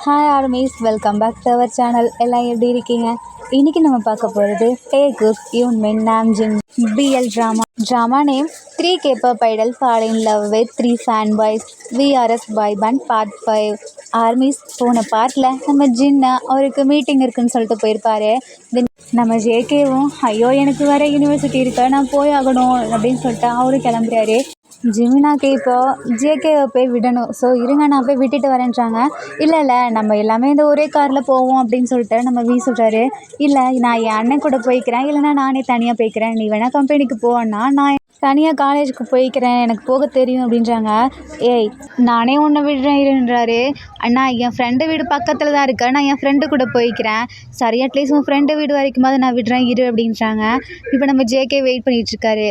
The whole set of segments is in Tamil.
Hi armies, welcome back to our channel. எல்லாம் எப்படி இருக்கீங்க? இன்றைக்கி நம்ம பார்க்க போகிறது டே குட் யூன் மென் நாம் ஜின் பிஎல் ட்ராமா நேம் 3 கேப்பர் பைடல் fall in love with 3 fan boys VRS boy band part 5. Armies, போன பார்ட்டில் நம்ம ஜின்னா அவருக்கு மீட்டிங் இருக்குன்னு சொல்லிட்டு போயிருப்பாரு. தென் நம்ம ஜேகேவும் ஐயோ எனக்கு வேறு யூனிவர்சிட்டி இருக்கா, நான் போய் ஆகணும் அப்படின்னு சொல்லிட்டு அவரும் கிளம்புறாரு. ஜிமினாக்கு இப்போ ஜேகேவை போய் விடணும். ஸோ இருங்க, நான் போய் விட்டுட்டு வரேன்றாங்க. இல்லை நம்ம எல்லாமே இந்த ஒரே காரில் போவோம் அப்படின்னு சொல்லிட்டு நம்ம வி சொல்கிறாரு. இல்லை, நான் என் அண்ணன் கூட போய்க்கிறேன், இல்லைனா நானே தனியாக போய்க்கிறேன், நீ வேணால் கம்பெனிக்கு போவேன்னா நான் தனியாக காலேஜுக்கு போய்க்கிறேன், எனக்கு போக தெரியும் அப்படின்றாங்க. ஏய், நானே உன்னை விடுறேன் இருன்றாரு. அண்ணா, என் ஃப்ரெண்டு வீடு பக்கத்தில் தான் இருக்கு, நான் என் ஃப்ரெண்டு கூட போய்க்கிறேன். சரி, அட்லீஸ்ட் உன் ஃப்ரெண்டு வீடு வரைக்குமாவது நான் விடுறேன் இரு அப்படின்றாங்க. இப்போ நம்ம ஜேகே வெயிட் பண்ணிகிட்ருக்காரு.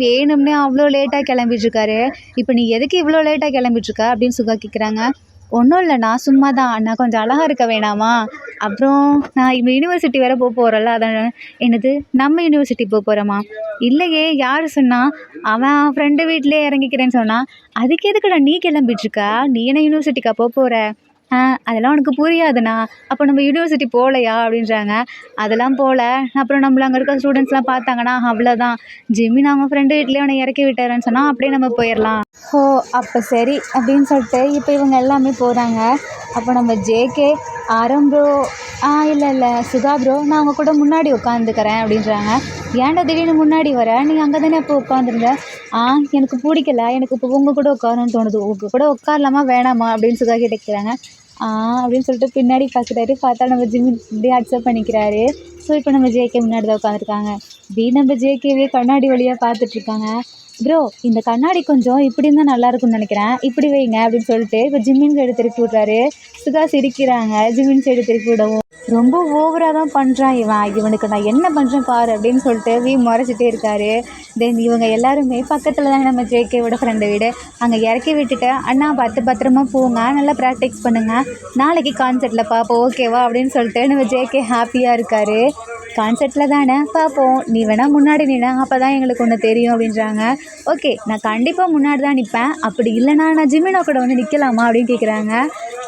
வேணும்னே அவ்வளோ லேட்டாக கிளம்பிட்டுருக்காரு. இப்போ நீ எதுக்கு இவ்வளோ லேட்டாக கிளம்பிட்டுருக்க அப்படின்னு சுகா கேட்குறாங்க. ஒன்றும் இல்லைண்ணா, சும்மா தான். அண்ணா கொஞ்சம் அழகாக இருக்க வேணாமா? அப்புறம் நான் இப்போ யூனிவர்சிட்டி வேறு போகிறல்ல, அதான். என்னது, நம்ம யூனிவர்சிட்டி போகிறோமா? இல்லையே, யார் சொன்னா? அவன் ஃப்ரெண்டு வீட்டிலே இறங்கிக்கிறேன்னு சொன்னான். அதுக்கு எதுக்குடா நீ கிளம்பிட்டுருக்கா? நீ என்ன யூனிவர்சிட்டிக்கா போகிற? அதெல்லாம் உனக்கு புரியாதுண்ணா. அப்போ நம்ம யூனிவர்சிட்டி போகலையா அப்படின்றாங்க. அதெல்லாம் போகல. அப்புறம் நம்மள அங்கே இருக்க ஸ்டூடெண்ட்ஸ்லாம் பார்த்தாங்கன்னா அவ்வளோதான். ஜிம்மி நம்ம ஃப்ரெண்டு வீட்லேயே அவனை இறக்கி விட்டாருன்னு சொன்னால் அப்படியே நம்ம போயிடலாம். ஓ, அப்போ சரி அப்படின்னு சொல்லிட்டு இப்போ இவங்க எல்லாமே போகிறாங்க. அப்போ நம்ம ஜேகே ஆரம் ப்ரோ, இல்லை சுகா ப்ரோ, நான் அவங்க கூட முன்னாடி உட்காந்துக்கிறேன் அப்படின்றாங்க. ஏன்டா திடீர்னு முன்னாடி வர? நீங்கள் அங்கே தானே அப்போ உட்காந்துருங்க. எனக்கு பிடிக்கல, எனக்கு இப்போ உங்கள் கூட உட்காரணும்னு தோணுது. உங்கள் கூட உட்காரலாமா வேணாமா அப்படின்னு சுகா கேட்டுக்கிறாங்க. அப்படின்னு சொல்லிட்டு பின்னாடி பார்க்குறாரு. பார்த்தா நம்ம ஜிம்மி இப்படியே அக்செப்ட் பண்ணிக்கிறாரு. ஸோ இப்போ நம்ம ஜேகே முன்னாடி தான் உட்காந்துருக்காங்க. நம்ம ஜேகேவே கண்ணாடி வழியாக பார்த்துட்ருக்காங்க. ப்ரோ, இந்த கண்ணாடி கொஞ்சம் இப்படி இருந்தால் நல்லாயிருக்கும்னு நினைக்கிறேன், இப்படி வைங்க அப்படின்னு சொல்லிட்டு இப்போ ஜிம்மின் சைடு திருப்பி விட்றாரு. சுகா சிரிக்கிறாங்க. ஜிம்மின் சைடு திருப்பி விடவும் ரொம்ப ஓவராக தான் பண்ணுறான் இவனுக்கு நான் என்ன பண்ணுறேன் பாரு அப்படின்னு சொல்லிட்டு முறைச்சிட்டே இருக்காரு. தென் இவங்க எல்லாருமே பக்கத்தில் தானே நம்ம ஜேகேவோட ஃப்ரெண்டை வீடு, அங்கே இறக்கி விட்டுட்டு அண்ணா பத்திரமா போங்க, நல்லா ப்ராக்டிஸ் பண்ணுங்கள், நாளைக்கு கான்சர்ட்டில் பார்ப்போம் ஓகேவா அப்படின்னு சொல்லிட்டு நம்ம ஜேகே ஹாப்பியாக இருக்கார். கான்செர்ட்டில் தானே பார்ப்போம், நீ வேணால் முன்னாடி நின்னா அப்போ தான் எங்களுக்கு ஒன்று தெரியும் அப்படின்றாங்க. ஓகே, நான் கண்டிப்பாக முன்னாடி தான் நிற்பேன், அப்படி இல்லைனா நான் ஜிமினா கூட வந்து நிற்கலாமா அப்படின்னு கேட்குறாங்க.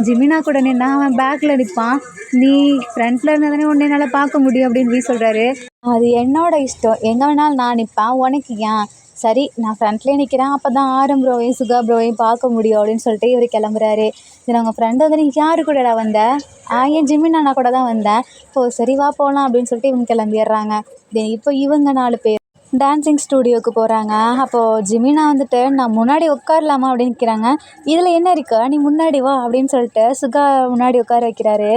ஜிமினா கூட நின்னா அவன் பேக்கில் நிற்பான், நீ ஃப்ரண்ட்டில் இருந்தால் தானே ஒன்று என்னால் பார்க்க முடியும் அப்படின்னு சொல்கிறாரு. அது என்னோட இஷ்டம், எங்கே வேணாலும் நான் நிற்பேன், உனக்கு ஏன்? சரி, நான் ஃப்ரண்ட்லேயே நிற்கிறேன், அப்போ தான் ஆரம் ப்ரோவையும் சுகா ப்ரோவையும் பார்க்க முடியும் அப்படின்னு சொல்லிட்டு இவர் கிளம்புறாரு. சரி, அவங்க ஃப்ரெண்டு வந்து நீ யாரு கூடடா வந்த? என் ஜிம்மின் அண்ணா கூட தான் வந்தேன். ஓ சரி, வா போகலாம் அப்படின்னு சொல்லிட்டு இவங்க கிளம்பிடுறாங்க. தென் இப்போ இவங்க 4 பேர் டான்ஸிங் ஸ்டூடியோவுக்கு போகிறாங்க. அப்போது ஜிமினா வந்துட்டு நான் முன்னாடி உட்காரலாமா அப்படின்னு நிற்கிறாங்க. இதில் என்ன இருக்கா, நீ முன்னாடி வா அப்படின்னு சொல்லிட்டு சுகா முன்னாடி உட்கார வைக்கிறாரு.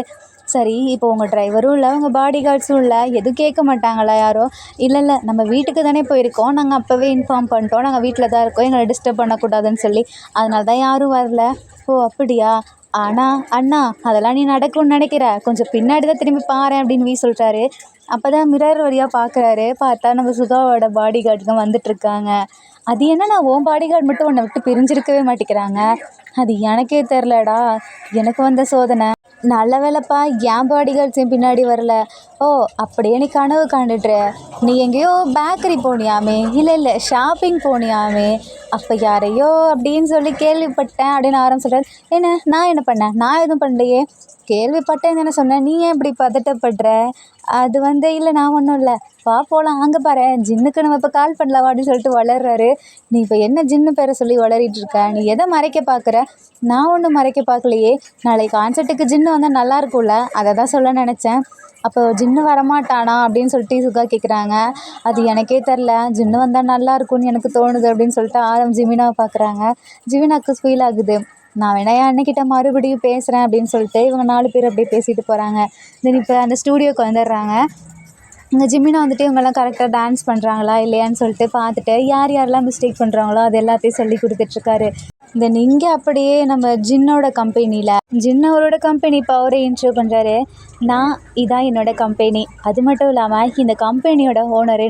சரி, இப்போ உங்கள் டிரைவரும் இல்லை, உங்கள் பாடி கார்ட்ஸும் இல்லை, எதுவும் கேட்க மாட்டாங்களா யாரும்? இல்லை நம்ம வீட்டுக்கு தானே போயிருக்கோம், நாங்கள் அப்போவே இன்ஃபார்ம் பண்ணிட்டோம், நாங்கள் வீட்டில் தான் இருக்கோம், எங்களை டிஸ்டர்ப் பண்ணக்கூடாதுன்னு சொல்லி, அதனால தான் யாரும் வரல. ஓ அப்படியா? ஆனால் அண்ணா, அதெல்லாம் நீ நடக்கும்னு நினைக்கிற, கொஞ்சம் பின்னாடி தான் திரும்பி பாரு அப்படின்னு சொல்கிறாரு. அப்போ தான் மிரர் வழியாக பார்க்குறாரு. பார்த்தா நம்ம சுகாவோட பாடி கார்டுங்க வந்துட்டுருக்காங்க. அது என்ன, நான் உன் பாடி கார்டு மட்டும் உன்னை விட்டு பிரிஞ்சிருக்கவே மாட்டேங்கிறாங்க. அது எனக்கே தெரிலடா, எனக்கு வந்த சோதனை. நல்ல வேலைப்பா, என் பாடி கார்ட்ஸ் என் பின்னாடி வரல. ஓ அப்படியே நீ கனவு காண்டுட்ரு, நீ எங்கேயோ பேக்கரி போனியாமே, இல்லை ஷாப்பிங் போனியாமே, அப்போ யாரையோ அப்படின்னு சொல்லி கேள்விப்பட்டேன் அப்படின்னு ஆரம்பிச்சிட்டாரு. நான் என்ன பண்ணேன்? நான் எதுவும் பண்ணலையே, கேள்விப்பட்டேன்னு தானே சொன்னேன், நீ ஏன் இப்படி பதட்டப்படுற? அது இல்லை, நான் ஒன்றும் இல்லை, வா போகலாம், அங்கே பாரு ஜின்னுக்கு நம்ம இப்போ கால் பண்ணலாம் அப்படின்னு சொல்லிட்டு வளர்றாரு. நீ இப்போ என்ன ஜின்னு பேரை சொல்லி வளரிட்டு இருக்க? நீ எதை மறைக்க பார்க்குற? நான் ஒன்றும் மறைக்க பார்க்கலையே, நாளைக்கு கான்சர்ட்டுக்கு ஜின்னு வந்தால் நல்லா இருக்கும்ல, அதை தான் சொல்ல நினச்சேன். அப்போ ஜின்னு வரமாட்டானா அப்படின்னு சொல்லிட்டு சுகா கேட்குறாங்க. அது எனக்கே தெரில, ஜின்னு வந்தால் நல்லா இருக்கும்னு எனக்கு தோணுது அப்படின்னு சொல்லிட்டு ஜிமினாவை பார்க்குறாங்க. ஜிமினாவுக்கு ஃபீல் ஆகுது. நான் வேணா என் அண்ணக்கிட்ட மறுபடியும் பேசுகிறேன் அப்படின்னு சொல்லிட்டு இவங்க 4 பேர் அப்படியே பேசிட்டு போகிறாங்க. தென் இப்போ அந்த ஸ்டூடியோக்கு வந்துடுறாங்க. இங்கே ஜிமினா வந்துட்டு இவங்கெல்லாம் கரெக்டாக டான்ஸ் பண்ணுறாங்களா இல்லையான்னு சொல்லிட்டு பார்த்துட்டு யாரெல்லாம் மிஸ்டேக் பண்ணுறாங்களோ அது எல்லாத்தையும் சொல்லி கொடுத்துட்ருக்காரு. தென் இங்கே அப்படியே நம்ம ஜின்னோட கம்பெனி இப்போ அவரே இன்ட்ரோ பண்ணுறாரு. இதான் என்னோடய கம்பெனி, அது மட்டும் இல்லாமல் இந்த கம்பெனியோட ஓனரே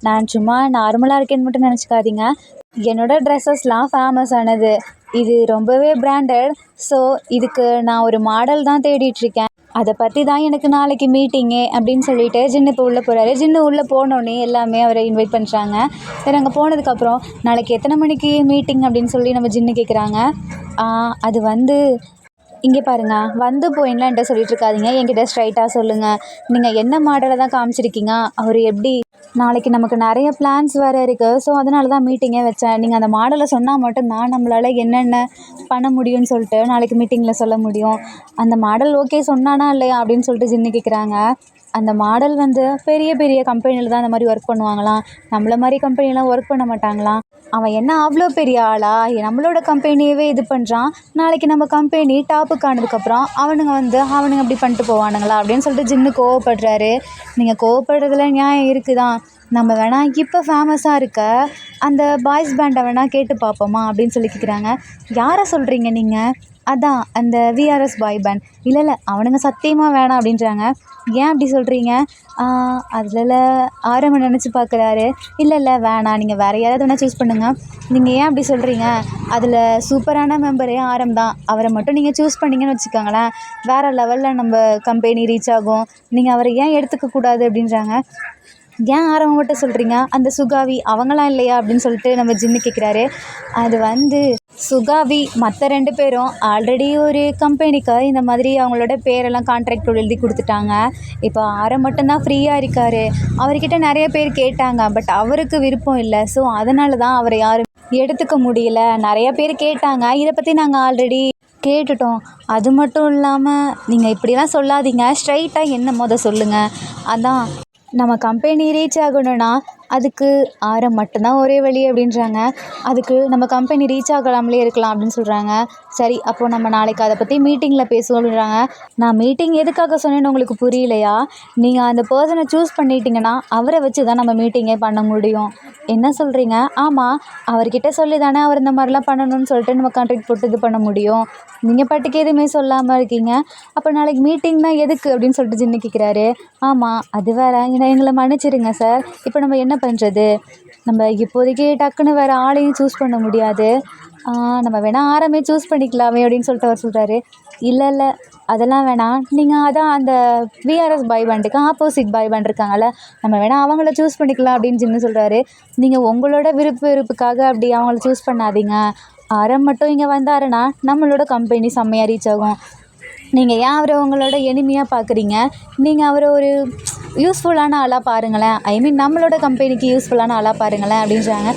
நான் சும்மா நார்மலாக இருக்கேன்னு மட்டும் நினச்சிக்காதீங்க, என்னோடய ட்ரெஸ்ஸஸ்லாம் ஃபேமஸ் ஆனது, இது ரொம்பவே பிராண்டட். ஸோ இதுக்கு நான் ஒரு மாடல் தான் தேடிட்டுருக்கேன், அதை பற்றி தான் எனக்கு நாளைக்கு மீட்டிங்கு அப்படின்னு சொல்லிட்டு ஜின்னு இப்போ உள்ளே போகிறாரு. ஜின்னு உள்ளே போனோடனே எல்லாமே அவரை இன்வைட் பண்ணுறாங்க. சரி, அங்கே போனதுக்கப்புறம் நாளைக்கு எத்தனை மணிக்கு மீட்டிங் அப்படின்னு சொல்லி நம்ம ஜின்னு கேட்குறாங்க. அது இங்கே பாருங்க, வந்து போயின்லாம் என்கிட்ட சொல்லிட்டு இருக்காதீங்க. என்கிட்ட ஸ்ட்ரைட்டாக சொல்லுங்கள். நீங்கள் என்ன மாடலை தான் காமிச்சிருக்கீங்க? அவர் எப்படி நாளைக்கு நமக்கு நிறைய பிளான்ஸ் வேறு இருக்குது. ஸோ அதனால தான் மீட்டிங்கே வச்சேன். நீங்கள் அந்த மாடலை சொன்னால் மட்டும் தான் நம்மளால் என்னென்ன பண்ண முடியும்னு சொல்லிட்டு நாளைக்கு மீட்டிங்கில் சொல்ல முடியும். அந்த மாடல் ஓகே சொன்னானா இல்லையா அப்படின்னு சொல்லிட்டு ஜின்னு கேட்குறாங்க. அந்த மாடல் வந்து பெரிய பெரிய கம்பெனியில் தான் அந்த மாதிரி ஒர்க் பண்ணுவாங்களாம். நம்மள மாதிரி கம்பெனிலாம் ஒர்க் பண்ண மாட்டாங்களாம். அவன் என்ன அவ்வளோ பெரிய ஆளா? நம்மளோட கம்பெனியவே இது பண்ணுறான். நாளைக்கு நம்ம கம்பெனி டாப்புக்கு ஆனதுக்கப்புறம் அவனுங்க அப்படி பண்ணிட்டு போவானுங்களா அப்படின்னு சொல்லிட்டு ஜின்னு கோவப்படுறாரு. நீங்கள் கோவப்படுறதுல நியாயம் இருக்குதான். நம்ம வேணால் இப்போ ஃபேமஸாக இருக்க அந்த பாய்ஸ் பேண்டை வேணால் கேட்டு பார்ப்போமா அப்படின்னு சொல்லி கேட்குறாங்க. யாரை சொல்கிறீங்க நீங்கள்? அதான் அந்த விஆர்எஸ் பாய் பேண்ட். இல்லை அவனுங்க சத்தியமாக வேணாம் அப்படின்றாங்க. ஏன் அப்படி சொல்கிறீங்க? அதில் ஆரம்ப நினச்சி பார்க்குறாரு. இல்லை வேணாம், நீங்கள் வேறு யாராவது வேணால் சூஸ் பண்ணுங்கள். நீங்கள் ஏன் அப்படி சொல்கிறீங்க? அதில் சூப்பரான மெம்பரே ஆரம் தான். அவரை மட்டும் நீங்கள் சூஸ் பண்ணிங்கன்னு வச்சுக்கோங்களேன், வேறு லெவலில் நம்ம கம்பெனி ரீச் ஆகும். நீங்கள் அவரை ஏன் எடுத்துக்கக்கூடாது அப்படின்றாங்க. ஏன் ஆரம்பம் மட்டும் சொல்கிறீங்க? அந்த சுகாவி அவங்களாம் இல்லையா அப்படின்னு சொல்லிட்டு நம்ம ஜின்னு கேட்குறாரு. அது வந்து சுகாவி மற்ற 2 பேரும் ஆல்ரெடி ஒரு கம்பெனிக்கு இந்த மாதிரி அவங்களோட பேரெல்லாம் கான்ட்ராக்ட் எழுதி கொடுத்துட்டாங்க. இப்போ ஆரம் மட்டும்தான் ஃப்ரீயாக இருக்கார். அவர்கிட்ட நிறைய பேர் கேட்டாங்க, பட் அவருக்கு விருப்பம் இல்லை. ஸோ அதனால தான் அவரை யாரும் எடுத்துக்க முடியல. நிறைய பேர் கேட்டாங்க, இதை பற்றி நாங்கள் ஆல்ரெடி கேட்டுட்டோம். அது மட்டும் இல்லாமல் நீங்கள் இப்படிலாம் சொல்லாதீங்க, ஸ்ட்ரைட்டாக என்ன சொல்லுங்கள். அதான் நம்ம கம்பெனி ரீச் ஆகணும்னா அதுக்கு ஆரம் மட்டும்தான் ஒரே வழி அப்படின்றாங்க. அதுக்கு நம்ம கம்பெனி ரீச் ஆகலாமலே இருக்கலாம் அப்படின்னு சொல்கிறாங்க. சரி, அப்போது நம்ம நாளைக்கு அதை பற்றி மீட்டிங்கில் பேசுவோம் அப்படின்றாங்க. நான் மீட்டிங் எதுக்காக சொன்னேன்னு உங்களுக்கு புரியலையா? நீங்கள் அந்த பர்சனை சூஸ் பண்ணிட்டீங்கன்னா அவரை வச்சு தான் நம்ம மீட்டிங்கே பண்ண முடியும். என்ன சொல்கிறீங்க? ஆமாம், அவர்கிட்ட சொல்லி தானே அவர் இந்த மாதிரிலாம் பண்ணணும்னு சொல்லிட்டு நம்ம கான்ட்ராக்ட் போட்டு இது பண்ண முடியும். நீங்கள் பாட்டுக்கு எதுவுமே சொல்லாமல் இருக்கீங்க. அப்போ நாளைக்கு மீட்டிங்னா எதுக்கு அப்படின்னு சொல்லிட்டு ஜின்னு கேட்குறாரு. ஆமாம், அது வேறு. எங்களை மன்னிச்சிடுங்க சார். இப்போ நம்ம என்ன பண்ணுறது? நம்ம இப்போதைக்கு டக்குன்னு வேறு ஆளையும் சூஸ் பண்ண முடியாது. நம்ம வேணால் ஆரமே சூஸ் பண்ணிக்கலாமே அப்படின்னு சொல்லிட்டு அவர் சொல்கிறாரு. இல்லை அதெல்லாம் வேணாம். நீங்கள் அதான் அந்த விஆர்எஸ் பாய் பேண்டுக்கு ஆப்போசிட் பாய் பேண்ட் இருக்காங்கல்ல, நம்ம வேணால் அவங்கள சூஸ் பண்ணிக்கலாம் அப்படின்னு ஜின்னு சொல்கிறாரு. நீங்கள் உங்களோட விருப்புக்காக அப்படி அவங்கள சூஸ் பண்ணாதீங்க. ஆரம் மட்டும் இங்கே வந்தாருன்னா நம்மளோட கம்பெனி செம்மையாக ரீச் ஆகும். நீங்கள் ஏன் அவரை உங்களோட எனிமியாக பார்க்குறீங்க? நீங்கள் அவரை ஒரு யூஸ்ஃபுல்லான ஆளாக பாருங்களேன். ஐ மீன் நம்மளோட கம்பெனிக்கு யூஸ்ஃபுல்லான ஆளாக பாருங்களேன் அப்படின்றாங்க.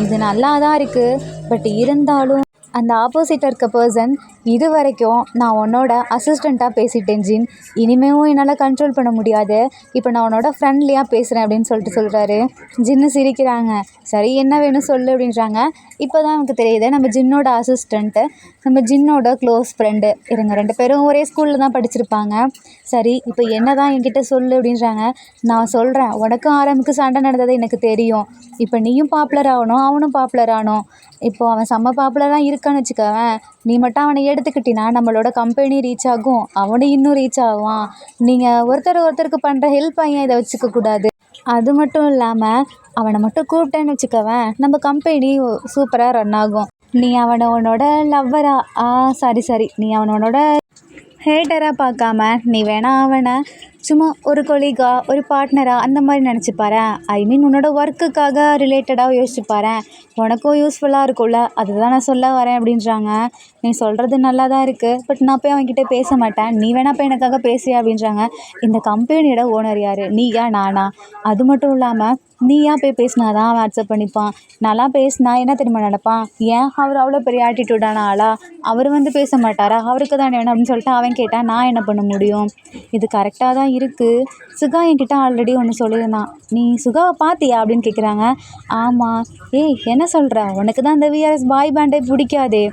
இது நல்லா தான் இருக்குது, பட் இருந்தாலும் அந்த ஆப்போசிட்டில் இருக்க பர்சன் இது வரைக்கும் நான் உன்னோட அசிஸ்டண்ட்டாக பேசிட்டேன் ஜின், இனிமேவும் என்னால் கண்ட்ரோல் பண்ண முடியாது. இப்போ நான் உன்னோட ஃப்ரெண்ட்லியாக பேசுகிறேன் அப்படின்னு சொல்கிறாரு. ஜின்னு சிரிக்கிறாங்க. சரி, என்ன வேணும் சொல்லு அப்படின்றாங்க. இப்போ தான் எனக்கு தெரியுது, நம்ம ஜின்னோட அசிஸ்டண்ட்டு நம்ம ஜின்னோட க்ளோஸ் ஃப்ரெண்டு. இவங்க 2 பேரும் ஒரே ஸ்கூலில் தான் படிச்சிருப்பாங்க. சரி, இப்போ என்ன தான் என்கிட்ட சொல்லு அப்படின்றாங்க. நான் சொல்கிறேன், உனக்கும் ஆரம்புக்கு சண்டை நடந்தது எனக்கு தெரியும். இப்போ நீயும் பாப்புலர் ஆகணும், அவனும் பாப்புலர் ஆகணும். இப்போது அவன் செம்ம பாப்புலராக இருக்கான்னு வச்சுக்கவேன். நீ மட்டும் அவனை எடுத்துக்கிட்டினா நம்மளோட கம்பெனி ரீச் ஆகும், அவனும் இன்னும் ரீச் ஆவான். நீங்கள் ஒருத்தருக்கு பண்ணுற ஹெல்ப் ஏன் இதை வச்சுக்கக்கூடாது? அது மட்டும் இல்லாமல் அவனை மட்டும் கூப்பிட்டேன்னு வச்சுக்கவேன், நம்ம கம்பெனி சூப்பராக ரன் ஆகும். நீ அவனை உன்னோட லவ்வராக சாரி நீ அவனோட ஹேட்டராக பார்க்காம நீ வேணா அவனை சும்மா ஒரு கொலீகா, ஒரு பார்ட்னராக அந்த மாதிரி நினச்சிப்பாரேன். ஐ மீன் உன்னோட ஒர்க்குக்காக ரிலேட்டடாக யோசிச்சுப்பாரேன். உனக்கும் யூஸ்ஃபுல்லாக இருக்கும்ல, அதுதான் நான் சொல்ல வரேன் அப்படின்றாங்க. நீ சொல்கிறது நல்லா தான் இருக்குது, பட் நான் போய் அவன்கிட்ட பேச மாட்டேன். நீ வேணா போய் எனக்காக பேசுறியா அப்படின்றாங்க. இந்த கம்பெனியோட ஓனர் யார்? நீயா நானா? அது மட்டும் இல்லாமல் நீயா போய் பேசினா தான் அவன் அக்செப்ட் பண்ணிப்பான். நான்லாம் பேசினா என்ன தெரியுமா நடப்பான்? ஏன் அவர் அவ்வளோ பெரிய ஆட்டிடியூடான ஆளா? அவர் பேச மாட்டாரா? அவருக்கு தான் வேணும் அப்படின்னு சொல்லிட்டு அவன் கேட்டால் நான் என்ன பண்ண முடியும்? இது கரெக்டாக தான் இருக்குது. சுகா என்கிட்ட ஆல்ரெடி ஒன்று சொல்லியிருந்தான். நீ சுகாவை பார்த்தியா அப்படின்னு கேட்குறாங்க. ஆமாம். ஏய், என்ன சொல்கிற? உனக்கு தான் இந்த விஆர்எஸ் பாய் பேண்டே பிடிக்காதே.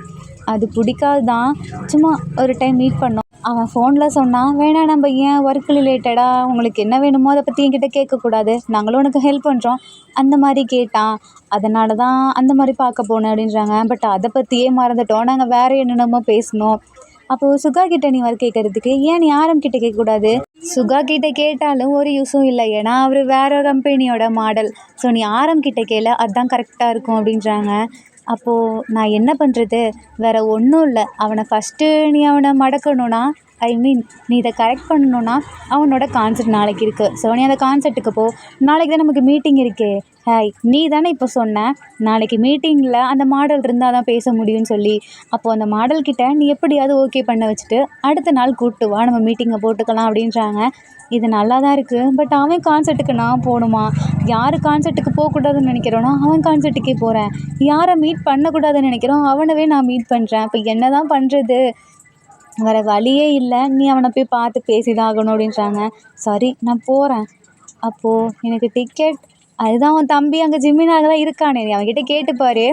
அது பிடிக்காது தான், சும்மா ஒரு டைம் மீட் பண்ணோம். அவன் ஃபோனில் சொன்னான், வேணா நம்ம ஏன் ஒர்க் ரிலேட்டடாக உங்களுக்கு என்ன வேணுமோ அதை பற்றி என்கிட்ட கேட்கக்கூடாது, நாங்களும் உனக்கு ஹெல்ப் பண்ணுறோம் அந்த மாதிரி கேட்டான். அதனால தான் அந்த மாதிரி பார்க்க போனேன் அப்படின்றாங்க. பட் அதை பற்றியே மறந்துட்டோம், நாங்கள் வேறு என்னென்னமோ பேசினோம். அப்போது சுகா கிட்டே நீ ஒர்க் கேட்குறதுக்கு ஏன் நீ ஆரம் கிட்டே கேட்கக்கூடாது? சுகா கிட்டே கேட்டாலும் ஒரு யூஸும் இல்லை, ஏன்னா அவர் வேறு கம்பெனியோட மாடல். ஸோ நீ ஆரம் கிட்டே கேளு, அதுதான் கரெக்டாக இருக்கும் அப்படின்றாங்க. அப்போது நான் என்ன பண்ணுறது? வேறு ஒன்றும் இல்லை, அவனை ஃபஸ்ட்டு நீ அவனை மடக்கணும்னா, ஐ மீன் நீ இதை கரெக்ட் பண்ணணுன்னா அவனோட கான்செர்ட் நாளைக்கு இருக்குது. ஸோ நீ அந்த கான்செர்ட்டுக்கு போ. நாளைக்கு தான் நமக்கு மீட்டிங் இருக்கே. ஹாய், நீ தானே இப்போ சொன்ன நாளைக்கு மீட்டிங்கில் அந்த மாடல் இருந்தால் தான் பேச முடியும்னு சொல்லி. அப்போது அந்த மாடல்கிட்ட நீ எப்படியாவது ஓகே பண்ண வச்சுட்டு அடுத்த நாள் கூப்பிட்டு வா, நம்ம மீட்டிங்கை போட்டுக்கலாம் அப்படின்றாங்க. இது நல்லா தான் இருக்குது, பட் அவன் கான்செர்ட்டுக்கு நான் போகணுமா? யார் கான்செர்ட்டுக்கு போகக்கூடாதுன்னு நினைக்கிறோனோ அவன் கான்செர்ட்டுக்கே போகிறேன். யாரை மீட் பண்ணக்கூடாதுன்னு நினைக்கிறோம் அவனவே நான் மீட் பண்ணுறேன். இப்போ என்ன தான் பண்ணுறது? வேறு வழியே இல்லை, நீ அவனை போய் பார்த்து பேசி தான் ஆகணும் அப்படின்றாங்க. சரி, நான் போகிறேன். அப்போது எனக்கு டிக்கெட், அதுதான் அவன் தம்பி அங்கே ஜிம்மினாக தான் இருக்கானே, நீ அவன்கிட்ட கேட்டுப்பாரு.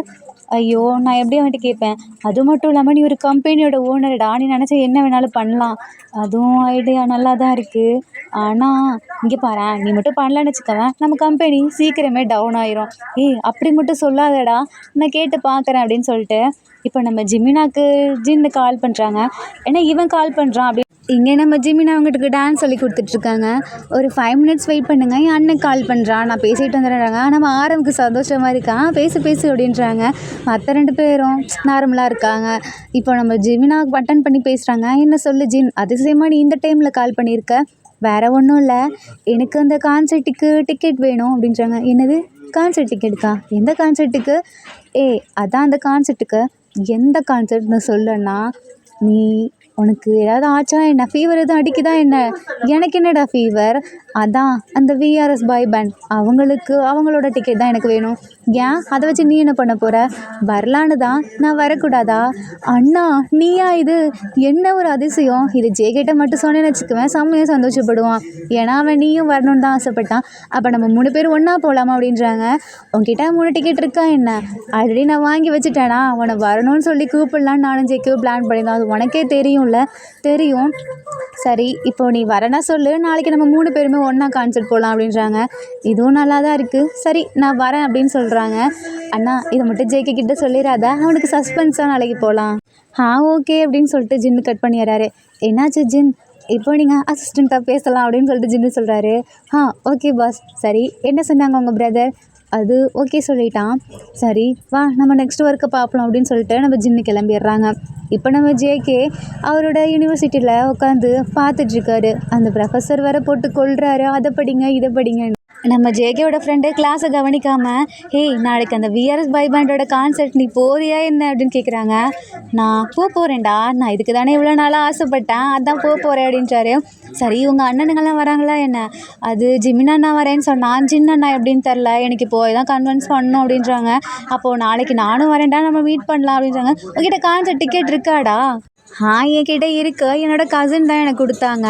ஐயோ, நான் எப்படி அவன்கிட்ட கேட்பேன்? அது மட்டும் இல்லாமல் நீ ஒரு கம்பெனியோட ஓனர்டா, நீ நினச்சா என்ன வேணாலும் பண்ணலாம். அதுவும் ஐடியா நல்லா தான் இருக்குது. ஆனால் இங்கே பாரேன், நீ மட்டும் பண்ணலன்னு வச்சுக்கவேன், நம்ம கம்பெனி சீக்கிரமே டவுன் ஆயிரும். அப்படி மட்டும் சொல்லாதடா, நான் கேட்டு பார்க்குறேன் அப்படின்னு சொல்லிட்டு இப்போ நம்ம ஜின்னு கால் பண்ணுறாங்க. ஏன்னா இவன் கால் பண்ணுறான் அப்படி. இங்கே நம்ம ஜிமினா அவங்ககிட்ட டான்ஸ் சொல்லி கொடுத்துட்ருக்காங்க. ஒரு 5 மினிட்ஸ் வெயிட் பண்ணுங்கள், என் அண்ணன் கால் பண்ணுறான், நான் பேசிகிட்டு வந்துடுறாங்க. நம்ம ஆரம்புக்கு சந்தோஷமாக இருக்கான், பேசு அப்படின்றாங்க. மற்ற 2 பேரும் நார்மலாக இருக்காங்க. இப்போ நம்ம ஜிமினா அட்டன் பண்ணி பேசுகிறாங்க. என்ன சொல்லு ஜின், அதிசயமாக நீ இந்த டைமில் கால் பண்ணியிருக்க? வேறு ஒன்றும் இல்லை, எனக்கு அந்த கான்செர்ட்டுக்கு டிக்கெட் வேணும் அப்படின்றாங்க. என்னது கான்செர்ட் டிக்கெட்டுக்கா? எந்த கான்செர்ட்டுக்கு? அதான் அந்த கான்செர்ட்டுக்கு. எந்த கான்செர்ட்னு சொல்லன்னா, நீ உனக்கு ஏதாவது ஆச்சா என்ன? ஃபீவர் எதுவும் அடிக்குதா என்ன? எனக்கு என்னடா ஃபீவர்? அதான் அந்த விஆர்எஸ் பாய் பேண்ட் அவங்களோட டிக்கெட் தான் எனக்கு வேணும். ஏன் அதை வச்சு நீ என்ன பண்ண போகிற? வரலான்னு தான். நான் வரக்கூடாதா? அண்ணா நீயா இது? என்ன ஒரு அதிசயம் இது! ஜேகிட்ட மட்டும் சொன்னேன்னு வச்சுக்குவேன், செம்மையாக சந்தோஷப்படுவான். ஏன்னா அவன் நீயும் வரணுன்னு தான் ஆசைப்பட்டான். அப்போ நம்ம 3 பேர் ஒன்றா போகலாமா அப்படின்றாங்க. உங்ககிட்ட 3 டிக்கெட் இருக்கா என்ன? ஆல்ரெடி நான் வாங்கி வச்சுட்டேனா? அவனை வரணும்னு சொல்லி கூப்பிடலான்னு நானும் ஜேக்கியும் பிளான் பண்ணியிருந்தோம். அது உனக்கே தெரியும். சரி, இப்போ நீ வரனா சொல்லு, நாளைக்கு நம்ம 3 பேருமே ஒன்றா கான்செர்ட் போகலாம் அப்படின்றாங்க. இதுவும் நல்லா தான் இருக்குது. சரி, நான் வரேன் அப்படின்னு சொல்கிறாங்க. அண்ணா இதை மட்டும் ஜேகே கிட்ட சொல்லிடாத, அவனுக்கு சஸ்பென்ஸாக நாளைக்கு போகலாம். ஓகே அப்படின்னு சொல்லிட்டு ஜின்னு கட் பண்ணிடுறாரு. என்னாச்சு ஜின்? இப்போ நீங்கள் அசிஸ்டண்ட்டாக பேசலாம் அப்படின்னு சொல்லிட்டு ஜின்னு சொல்கிறாரு. Okay boss. சரி, என்ன சொன்னாங்க உங்கள் பிரதர்? அது ஓகே சொல்லிட்டான். சரி வா, நம்ம நெக்ஸ்ட் ஒர்க்கை பார்ப்போம் அப்படின்னு சொல்லிட்டு நம்ம ஜின்னு கிளம்பிடுறாங்க. இப்போ நம்ம ஜேகே அவரோட யூனிவர்சிட்டியில் உட்காந்து பார்த்துட்ருக்காரு. அந்த ப்ரொஃபஸர் வேறு போட்டு கொள்கிறாரு, அதை படிங்க இதை படிங்க. நம்ம ஜேகேவோட ஃப்ரெண்டு கிளாஸை கவனிக்காமல், நாளைக்கு அந்த விஆர்எஸ் பாய் பேண்டோட கான்செர்ட் நீ போறியா என்ன அப்படின்னு கேட்குறாங்க. நான் போகிறேன்டா, நான் இதுக்கு தானே இவ்வளோ நாளாக ஆசைப்பட்டேன், அதான் போகிறேன் அப்படின்றாரு. சரி, உங்கள் அண்ணனுங்கள்லாம் வராங்களா என்ன? அது ஜிமின் அண்ணா வரேன்னு சொன்னான், ஜின் அண்ணா எப்படின்னு தெரில, எனக்கு போய் தான் கன்வின்ஸ் பண்ணணும் அப்படின்றாங்க. அப்போது நாளைக்கு நானும் வரேன்டா, நம்ம மீட் பண்ணலாம் அப்படின்றாங்க. உங்ககிட்ட கான்செர்ட் டிக்கெட் இருக்காடா? என்கிட்ட இருக்குது, என்னோடய கசின் தான் எனக்கு கொடுத்தாங்க.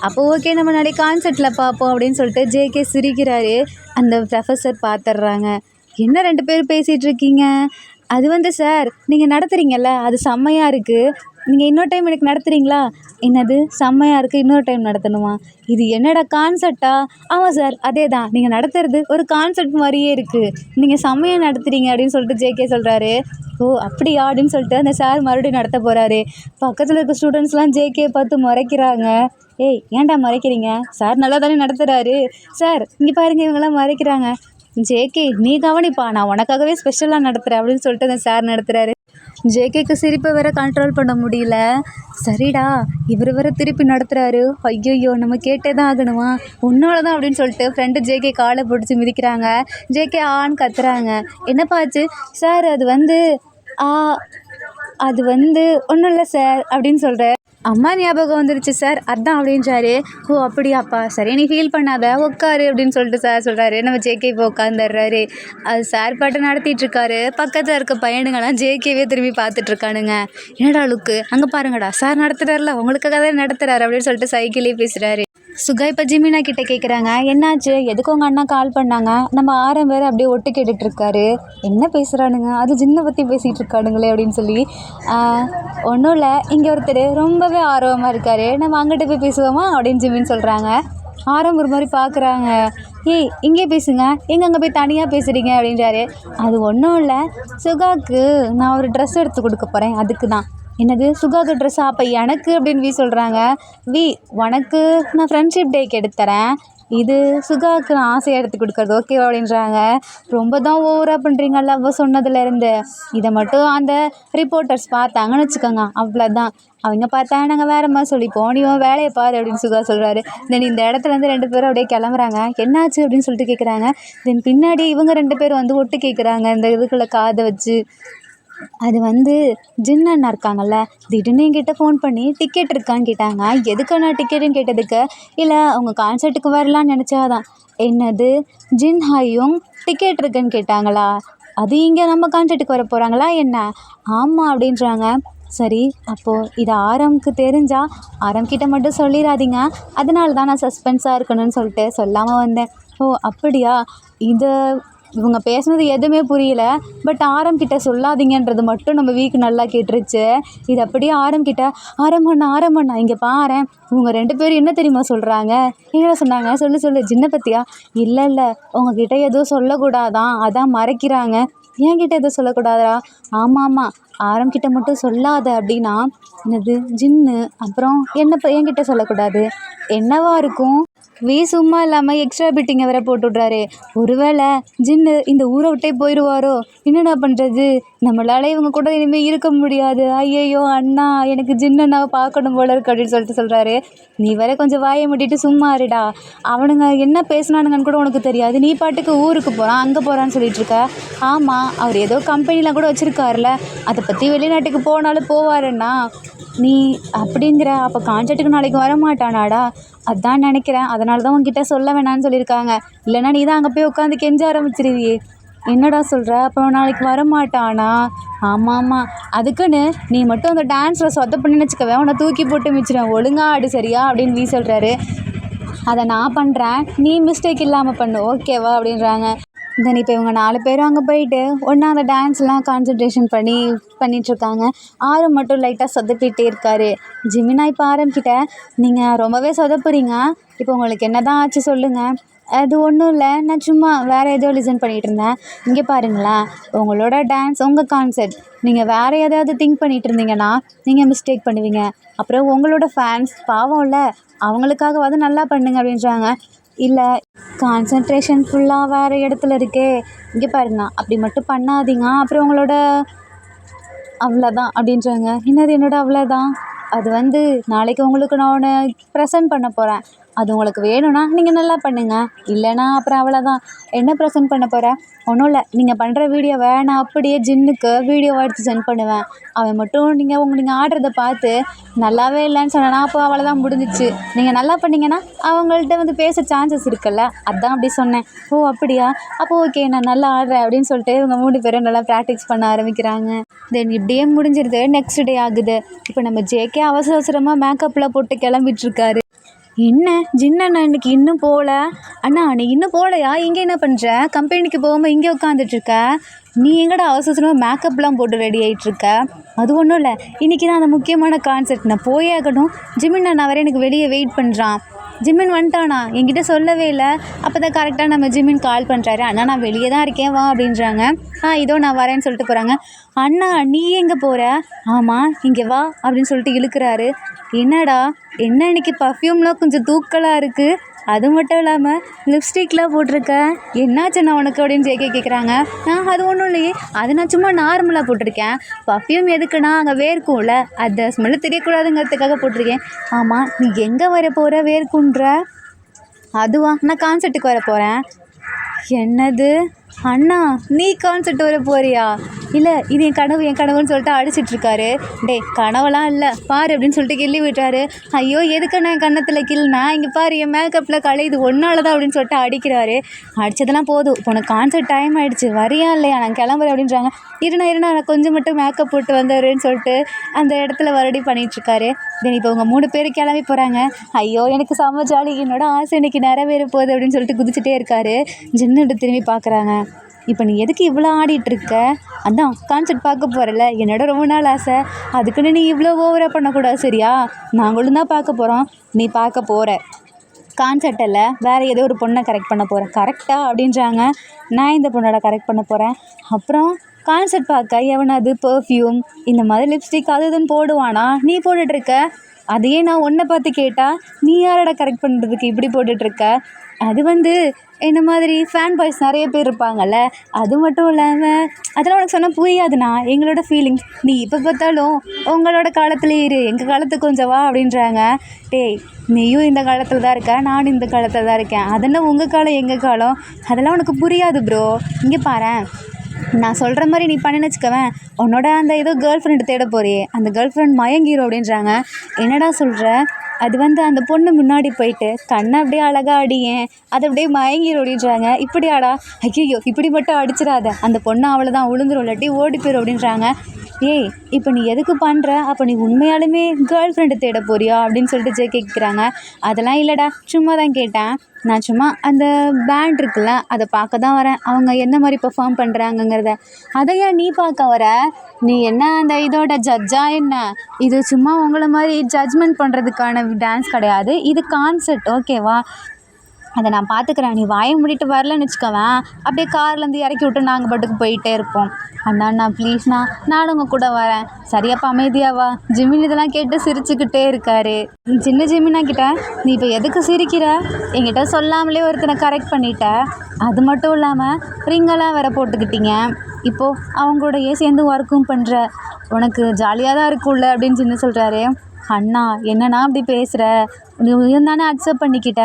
அப்போ ஓகே, நம்ம நாளைக்கு கான்செர்ட்டில் பார்ப்போம் அப்படின்னு சொல்லிட்டு ஜேகே சிரிக்கிறாரு. அந்த ப்ரொஃபஸர் பார்த்துட்றாங்க. என்ன 2 பேர் பேசிகிட்டு இருக்கீங்க? அது சார், நீங்கள் நடத்துகிறீங்கல்ல, அது செம்மையாக இருக்குது, நீங்கள் இன்னொரு டைம் எனக்கு நடத்துகிறீங்களா? என்னது செம்மையாக இருக்குது, இன்னொரு டைம் நடத்தணுமா? இது என்னடா கான்செர்ட்டா? ஆமாம் சார், அதே தான், நீங்கள் நடத்துறது ஒரு கான்செர்ட் மாதிரியே இருக்குது, நீங்கள் செம்மையாக நடத்துகிறீங்க அப்படின்னு சொல்லிட்டு ஜேகே சொல்கிறாரு. அப்படியா அப்படின்னு சொல்லிட்டு அந்த சார் மறுபடியும் நடத்த போகிறாரு. பக்கத்தில் இருக்க ஸ்டூடெண்ட்ஸ்லாம் ஜேகே பார்த்து முறைக்கிறாங்க. ஏன்டா மறைக்கிறீங்க? சார் நல்லா தானே நடத்துகிறாரு. சார் இங்கே பாருங்கள், இவங்கெல்லாம் மறைக்கிறாங்க. ஜேகே நீ கவனிப்பா, நான் உனக்காகவே ஸ்பெஷலாக நடத்துகிறேன் அப்படின்னு சொல்லிட்டு அந்த சார் நடத்துகிறாரு. ஜேகேக்கு சிரிப்பை வேற கண்ட்ரோல் பண்ண முடியல. சரிடா, இவர் வேற திருப்பி நடத்துகிறாரு. ஐயோ, நம்ம கேட்டே தான் ஆகணுமா? உன்னால தான் அப்படின்னு சொல்லிட்டு ஃப்ரெண்டு ஜேகே காலை பிடிச்சி மிதிக்கிறாங்க. ஜேகே ஆன்னு கத்துறாங்க. என்னப்பாச்சு? சார் அது ஒன்றும் இல்லை சார் அப்படின்னு சொல்கிறேன். அம்மா ஞாபகம் வந்துருச்சு சார், அதான் அப்படின்றாரு. அப்படியாப்பா, சரி நீ ஃபீல் பண்ணாத, உட்காரு அப்படின்னு சொல்லிட்டு சார் சொல்கிறாரு. நம்ம ஜேகே இப்போ உட்காந்துடுறாரு. அது சார் பாட்டு நடத்திட்டுருக்காரு. பக்கத்தில் இருக்க பையனுங்களாம் ஜேகேவே திரும்பி பார்த்துட்ருக்கானுங்க. என்னடா லுக்கு, அங்கே பாருங்கடா, சார் நடத்துகிறாருல, உங்களுக்காக தான் நடத்துகிறாரு அப்படின்னு சொல்லிட்டு சைக்கிளே பேசுகிறாரு. சுகா இப்போ ஜிமினா கிட்டே கேட்குறாங்க. என்னாச்சு, எதுக்கு உங்கள் அண்ணா கால் பண்ணாங்க? நம்ம ஆரம் வேறு அப்படியே ஒட்டு கேட்டுட்ருக்காரு. என்ன பேசுகிறானுங்க, அது ஜின்னை பற்றி பேசிகிட்டு இருக்கானுங்களே அப்படின்னு சொல்லி. ஒன்றும் இல்லை, இங்கே ஒருத்தர் ரொம்பவே ஆர்வமாக இருக்கார், நம்ம அங்கிட்ட போய் பேசுவோமா அப்படின்னு ஜிமின்னு சொல்கிறாங்க. ஆரம் ஒரு மாதிரி பார்க்குறாங்க. இங்கே பேசுங்க, எங்கே அங்கே போய் தனியாக பேசுகிறீங்க அப்படின்றாரு. அது ஒன்றும் இல்லை, சுகாவுக்கு நான் ஒரு ட்ரெஸ் எடுத்து கொடுக்க போகிறேன், அதுக்கு தான். என்னது சுகாக்கு ட்ரெஸ்ஸா? அப்போ எனக்கு அப்படின்னு சொல்கிறாங்க. உனக்கு நான் ஃப்ரெண்ட்ஷிப் டேக்கு எடுத்துறேன், இது சுகாவுக்கு நான் ஆசையாக எடுத்து கொடுக்குறது ஓகேவா அப்படின்றாங்க. ரொம்ப தான் ஓவராக பண்ணுறீங்க லவ் சொன்னதுலேருந்து. இதை மட்டும் அந்த ரிப்போர்ட்டர்ஸ் பார்த்தாங்கன்னு வச்சுக்கோங்க, அவ்வளோதான். அவங்க பார்த்தா நாங்கள் வேறு மாதிரி சொல்லிப்போம், நீ உன் வேலையை பாரு அப்படின்னு சுகா சொல்கிறாரு. தென் இந்த இடத்துலேருந்து 2 பேரும் அப்படியே கிளம்புறாங்க. என்னாச்சு அப்படின்னு சொல்லிட்டு கேட்குறாங்க. தென் பின்னாடி இவங்க 2 பேரும் வந்து ஒட்டு கேட்குறாங்க இந்த இதுக்குள்ளே காதை வச்சு. அது வந்து ஜின் அண்ணா இருக்காங்கல்ல, திடீர்னு என்கிட்ட ஃபோன் பண்ணி டிக்கெட் இருக்கான்னு கேட்டாங்க. எதுக்காண்ணா டிக்கெட்டுன்னு கேட்டதுக்கு, இல்லை அவங்க கான்சர்ட்டுக்கு வரலான்னு நினச்சாதான். என்னது, ஜின் ஹையும் டிக்கெட் இருக்குன்னு கேட்டாங்களா? அது இங்கே நம்ம கான்சர்ட்டுக்கு வர போகிறாங்களா என்ன? ஆமாம் அப்படின்றாங்க. சரி, அப்போது இது ஆரம்க்கு தெரிஞ்சால் ஆரம்கிட்ட மட்டும் சொல்லிடாதீங்க, அதனால தான் நான் சஸ்பென்ஸாக இருக்கணும்னு சொல்லிட்டு சொல்லாமல் வந்தேன். ஓ அப்படியா? இதை இவங்க பேசுனது எதுவுமே புரியல. பட் ஆரம்கிட்ட சொல்லாதீங்கன்றது மட்டும் நம்ம வீக்கு நல்லா கேட்டுருச்சு. இது அப்படியே ஆரம்கிட்ட, ஆரம்பண்ணா இங்கே பாரேன், இவங்க 2 பேரும் என்ன தெரியுமா சொல்கிறாங்க? என்ன சொன்னாங்க? சொல்லு ஜின்னை பற்றியா? இல்லை உங்ககிட்ட எதுவும் சொல்லக்கூடாதான், அதான் மறைக்கிறாங்க. என்கிட்ட எதுவும் சொல்லக்கூடாதா? ஆமாம் ஆரம்கிட்ட மட்டும் சொல்லாத அப்படின்னா என்னது ஜின்னு, அப்புறம் என்கிட்ட சொல்லக்கூடாது என்னவா இருக்கும்? சும்மா இல்லாமல் எக்ஸ்ட்ரா பிட்டிங்கை வேற போட்டு விட்றாரு. ஒருவேளை ஜின்னு இந்த ஊரை விட்டே போயிடுவாரோ? என்னடா பண்ணுறது, நம்மளால இவங்க கூட இனிமேல் இருக்க முடியாது. ஐயையோ அண்ணா, எனக்கு ஜின்னண்ணாவை பார்க்கணும் போல இருக்கு அப்படின்னு சொல்லிட்டு சொல்கிறாரு. நீ வேற கொஞ்சம் வாயை மூடிட்டு சும்மா இருடா, அவனுங்க என்ன பேசுனானுங்கன்னு கூட உனக்கு தெரியாது, நீ பாட்டுக்கு ஊருக்கு போகிறான் அங்கே போகிறான்னு சொல்லிட்டு இருக்க. ஆமாம், அவர் ஏதோ கம்பெனிலாம் கூட வச்சுருக்காருல, அதை பற்றி வெளிநாட்டுக்கு போனாலும் போவாருண்ணா. நீ அப்படிங்கிற அப்போ கான்சர்ட்டுக்கு நாளைக்கு வரமாட்டானாடா? அதான் நினைக்கிறேன், அதனால தான் உன்கிட்ட சொல்ல வேணான்னு சொல்லியிருக்காங்க. இல்லைனா நீ தான் அங்கே போய் உட்காந்து கெஞ்ச ஆரம்பிச்சிருவியே. என்னடா சொல்கிற? அப்போ நாளைக்கு வரமாட்டானா? ஆமாம், அதுக்குன்னு நீ மட்டும் அந்த டான்ஸில் சொதப்பண்ணி வச்சுக்கவே, உன்னை தூக்கி போட்டு மிச்சிடுவேன், ஒழுங்கா ஆடு சரியா அப்படின்னு நீ சொல்கிறாரு. அதை நான் பண்ணுறேன், நீ மிஸ்டேக் இல்லாமல் பண்ணு ஓகேவா அப்படின்றாங்க. தென் இப்போ இவங்க 4 பேரும் அங்கே போயிட்டு ஒன்றா அந்த டான்ஸ்லாம் கான்சன்ட்ரேஷன் பண்ணிகிட்ருக்காங்க. ஆரம் மட்டும் லைட்டாக சொதப்பிகிட்டே இருக்கார். ஜிமினா இப்போ ஆரம்பிக்கிட்ட, நீங்கள் ரொம்பவே சொதப்புறீங்க, இப்போ உங்களுக்கு என்ன தான் ஆச்சு சொல்லுங்கள்? அது ஒன்றும் இல்லை, நான் சும்மா வேறு ஏதோ லிசன் பண்ணிகிட்டு இருந்தேன். இங்கே பாருங்களேன், உங்களோட டான்ஸ் உங்கள் கான்செப்ட், நீங்கள் வேறு ஏதாவது திங்க் பண்ணிகிட்டு இருந்தீங்கன்னா நீங்கள் மிஸ்டேக் பண்ணுவீங்க. அப்புறம் உங்களோட ஃபேன்ஸ் பாவம்ல, அவங்களுக்காகவாது நல்லா பண்ணுங்க அப்படின்றாங்க. இல்லை, கான்சன்ட்ரேஷன் ஃபுல்லாக வேறு இடத்துல இருக்கே, இங்கே பாருங்க அப்படி மட்டும் பண்ணாதீங்க, அப்புறம் உங்களோட அவ்வளோதான் அப்படின்றாங்க. என்னோட அவ்வளோதான்? அது வந்து நாளைக்கு உங்களுக்கு நான் ஒன்று ப்ரெசென்ட் பண்ண போகிறேன், அது உங்களுக்கு வேணும்னா நீங்கள் நல்லா பண்ணுங்கள், இல்லைனா அப்புறம் அவ்வளோதான். என்ன ப்ரெசென்ட் பண்ண போகிறேன்? ஒன்றும் இல்லை, நீங்கள் பண்ணுற வீடியோவை நான் அப்படியே ஜின்னுக்கு வீடியோவை எடுத்து சென்ட் பண்ணுவேன். அவன் மட்டும் நீங்கள் ஆடுறதை பார்த்து நல்லாவே இல்லைன்னு சொன்னா அப்போ அவ்வளோதான் முடிஞ்சிச்சு. நீங்கள் நல்லா பண்ணிங்கன்னா அவங்கள்ட்ட வந்து பேச சான்சஸ் இருக்குல்ல, அதான் அப்படி சொன்னேன். ஓ அப்படியா? அப்போ ஓகே, நான் நல்லா ஆடுறேன் அப்படின்னு சொல்லிட்டு இவங்க 3 பேரும் நல்லா ப்ராக்டிஸ் பண்ண ஆரம்பிக்கிறாங்க. தென் இப்படியே முடிஞ்சிருது. நெக்ஸ்ட் டே ஆகுது. இப்போ நம்ம ஜேகே அவசரமாக மேக்கப்லாம் போட்டு கிளம்பிட்டுருக்காரு. என்ன ஜின்னண்ணா இன்னைக்கு இன்னும் போகல? அண்ணா நீ இன்னும் போகலையா? இங்கே என்ன பண்ணுற? கம்பெனிக்கு போகாமல் இங்கே உட்காந்துட்ருக்க, நீ எங்கடா அவசரமாக மேக்கப்லாம் போட்டு ரெடி ஆகிட்டுருக்க? அது ஒன்றும் இல்லை, இன்றைக்கி தான் அந்த முக்கியமான கான்செர்ட், நான் போயே ஆகணும். ஜிமின் அண்ணா வரை எனக்கு வெளியே வெயிட் பண்ணுறான். ஜிமின் வந்துட்டானா? என்கிட்ட சொல்லவே இல்லை. அப்போ தான் கரெக்டாக நம்ம ஜிமின் கால் பண்ணுறாரு. அண்ணா நான் வெளியே தான் இருக்கேன் வா அப்படின்றாங்க. இதோ நான் வரேன்னு சொல்லிட்டு போகிறாங்க. அண்ணா நீ எங்கே போகிற? ஆமாம் இங்கே வா அப்படின்னு சொல்லிட்டு இழுக்கிறாரு. என்னடா என்ன இன்னைக்கு பர்ஃப்யூம்லாம் கொஞ்சம் தூக்கலாக இருக்குது, அது மட்டும் இல்லாமல் லிப்ஸ்டிக்லாம் போட்டிருக்க, என்னாச்சுண்ணா உனக்கு அப்படின்னு ஜேகே கேட்குறாங்க. அது ஒன்றும் இல்லையே, அது நான் சும்மா நார்மலாக போட்டிருக்கேன். பர்ஃப்யூம் எதுக்குன்னா அங்கே வேர்க்கும்ல, அந்த ஸ்மெல்லு தெரியக்கூடாதுங்கிறதுக்காக போட்டிருக்கேன். ஆமாம் நீ எங்கே வர போகிற வேர்க்குன்ற? அதுவா, நான் கான்சர்ட்டுக்கு வர போகிறேன். என்னது அண்ணா நீ கான்செர்ட் வர போறியா? இல்லை இது என் கனவுன்னு சொல்லிட்டு அடிச்சிட்ருக்காரு. டே கனவெல்லாம் இல்லை பாரு அப்படின்னு சொல்லிட்டு கிள்ளி விட்டாரு. ஐயோ எதுக்குண்ணா என் கன்னத்தில் கிள்னா, இங்கே பாரு என் மேக்கப்பில் கலையுது ஒன்றால் தான் அப்படின்னு சொல்லிட்டு அடிக்கிறாரு. அடித்ததெல்லாம் போதும், இப்போ உனக்கு கான்செர்ட் டைம் ஆகிடுச்சு, வரியா இல்லையா? நான் கிளம்புறேன் அப்படின்றாங்க. இருண்ணா நான் கொஞ்சம் மட்டும் மேக்கப் போட்டு வந்தாருன்னு சொல்லிட்டு அந்த இடத்துல வரடி பண்ணிகிட்ருக்காரு. தென் இப்போ அவங்க 3 பேர் கிளம்பி போகிறாங்க. ஐயோ எனக்கு செம்ம ஜாலி, என்னோட ஆசை இன்னைக்கு நிறைவேற போகுது அப்படின்னு சொல்லிட்டு குதிச்சுட்டே இருக்காரு. ஜின்னுட்டு திரும்பி பார்க்குறாங்க. இப்போ நீ எதுக்கு இவ்வளோ ஆடிட்டுருக்க? அதான் கான்செர்ட் பார்க்க போகிறல, என்னோட ரொம்ப நாள் ஆசை, அதுக்குன்னு நீ இவ்வளோ ஓவராக பண்ணக்கூடாது சரியா? நாங்களும் தான் பார்க்க போகிறோம், நீ பார்க்க போகிற கான்செர்ட்டில் வேறு ஏதோ ஒரு பொண்ணை கரெக்ட் பண்ண போகிறேன் கரெக்டா அப்படின்றாங்க. நான் இந்த பொண்ணோட கரெக்ட் பண்ண போகிறேன். அப்புறம் கான்செர்ட் பார்க்க எவனாவது பர்ஃப்யூம் இந்த மாதிரி லிப்ஸ்டிக் அது இதுன்னு போடுவானா? நீ போட்டுட்ருக்க, அதையே நான் உன்னை பார்த்து கேட்டால் நீ யாரடா கரெக்ட் பண்ணுறதுக்கு இப்படி போட்டுட்ருக்க? அது என்ன மாதிரி ஃபேன் பாய்ஸ் நிறைய பேர் இருப்பாங்கல்ல. அது மட்டும் இல்லாமல் அதெல்லாம் உனக்கு சொன்னால் புரியாதுண்ணா. எங்களோட ஃபீலிங்ஸ் நீ இப்போ பார்த்தாலும் உங்களோட காலத்துலேயே இரு, எங்கள் காலத்துக்கு கொஞ்சம் வா அப்படின்றாங்க. டேய், நீயும் இந்த காலத்தில் தான் இருக்க, நானும் இந்த காலத்தில் தான் இருக்கேன். அதெல்லாம் உங்கள் காலம் எங்கள் காலம், அதெல்லாம் உனக்கு புரியாது ப்ரோ. இங்கே பாரேன், நான் சொல்கிற மாதிரி நீ பண்ணின்னு வச்சுக்கவேன், உன்னோட அந்த ஏதோ கேர்ள் ஃப்ரெண்டு தேட போறியே, அந்த கேர்ள் ஃப்ரெண்ட் மயங்கிரும் அப்படின்றாங்க. என்னடா சொல்கிற? அது அந்த பொண்ணு முன்னாடி போயிட்டு கண்ணை அப்படியே அழகாக அடியேன், அது அப்படியே மயங்கிரும் அப்படின்றாங்க. இப்படியாடா? ஐயோ, இப்படி மட்டும் அடிச்சிடாத, அந்த பொண்ணு அவ்வளோதான் உளுந்துரும், இல்லாட்டி ஓடி போயிடும் அப்படின்றாங்க. ஏய், இப்போ நீ எதுக்கு பண்ணுற? அப்போ நீ உண்மையாலுமே கேர்ள் ஃப்ரெண்டு தேட போறியா அப்படின்னு சொல்லிட்டு கேட்குறாங்க. அதெல்லாம் இல்லைடா, சும்மா தான் கேட்டேன். நான் சும்மா அந்த பேண்ட் இருக்குல்ல, அதை பார்க்க தான் வரேன், அவங்க என்ன மாதிரி பெர்ஃபார்ம் பண்ணுறாங்கங்கிறத. அதையா நீ பார்க்க வர? நீ என்ன அந்த இதோட ஜட்ஜா என்ன? இது சும்மா உங்களை மாதிரி ஜட்ஜ்மெண்ட் பண்ணுறதுக்கான டான்ஸ் கிடையாது, இது கான்செப்ட், ஓகேவா? அதை நான் பார்த்துக்கிறேன். நீ வாயை மூடிட்டு வரலன்னு வச்சுக்கவேன், அப்படியே கார்லேருந்து இறக்கி விட்டு நாங்கள் பாட்டுக்கு போயிட்டே இருப்போம். அண்ணா ப்ளீஸ்ண்ணா, நானும் உங்கள் கூட வரேன். சரியாப்பா, அமைதியாவா? ஜிமின் இதெல்லாம் கேட்டு சிரிச்சுக்கிட்டே இருக்காரு. சின்ன ஜிமினா கிட்ட, நீ இப்போ எதுக்கு சிரிக்கிற? என்கிட்ட சொல்லாமலே ஒருத்தனை கரெக்ட் பண்ணிட்ட. அது மட்டும் இல்லாமல் ரிங்கெல்லாம் வேற போட்டுக்கிட்டீங்க. இப்போது அவங்களோடையே சேர்ந்து ஒர்க்கும் பண்ணுற, உனக்கு ஜாலியாக தான் இருக்கும்ல அப்படின்னு சின்ன சொல்கிறாரு. அண்ணா, என்னண்ணா அப்படி பேசுகிற? நீ தானே அக்செப்ட் பண்ணிக்கிட்ட,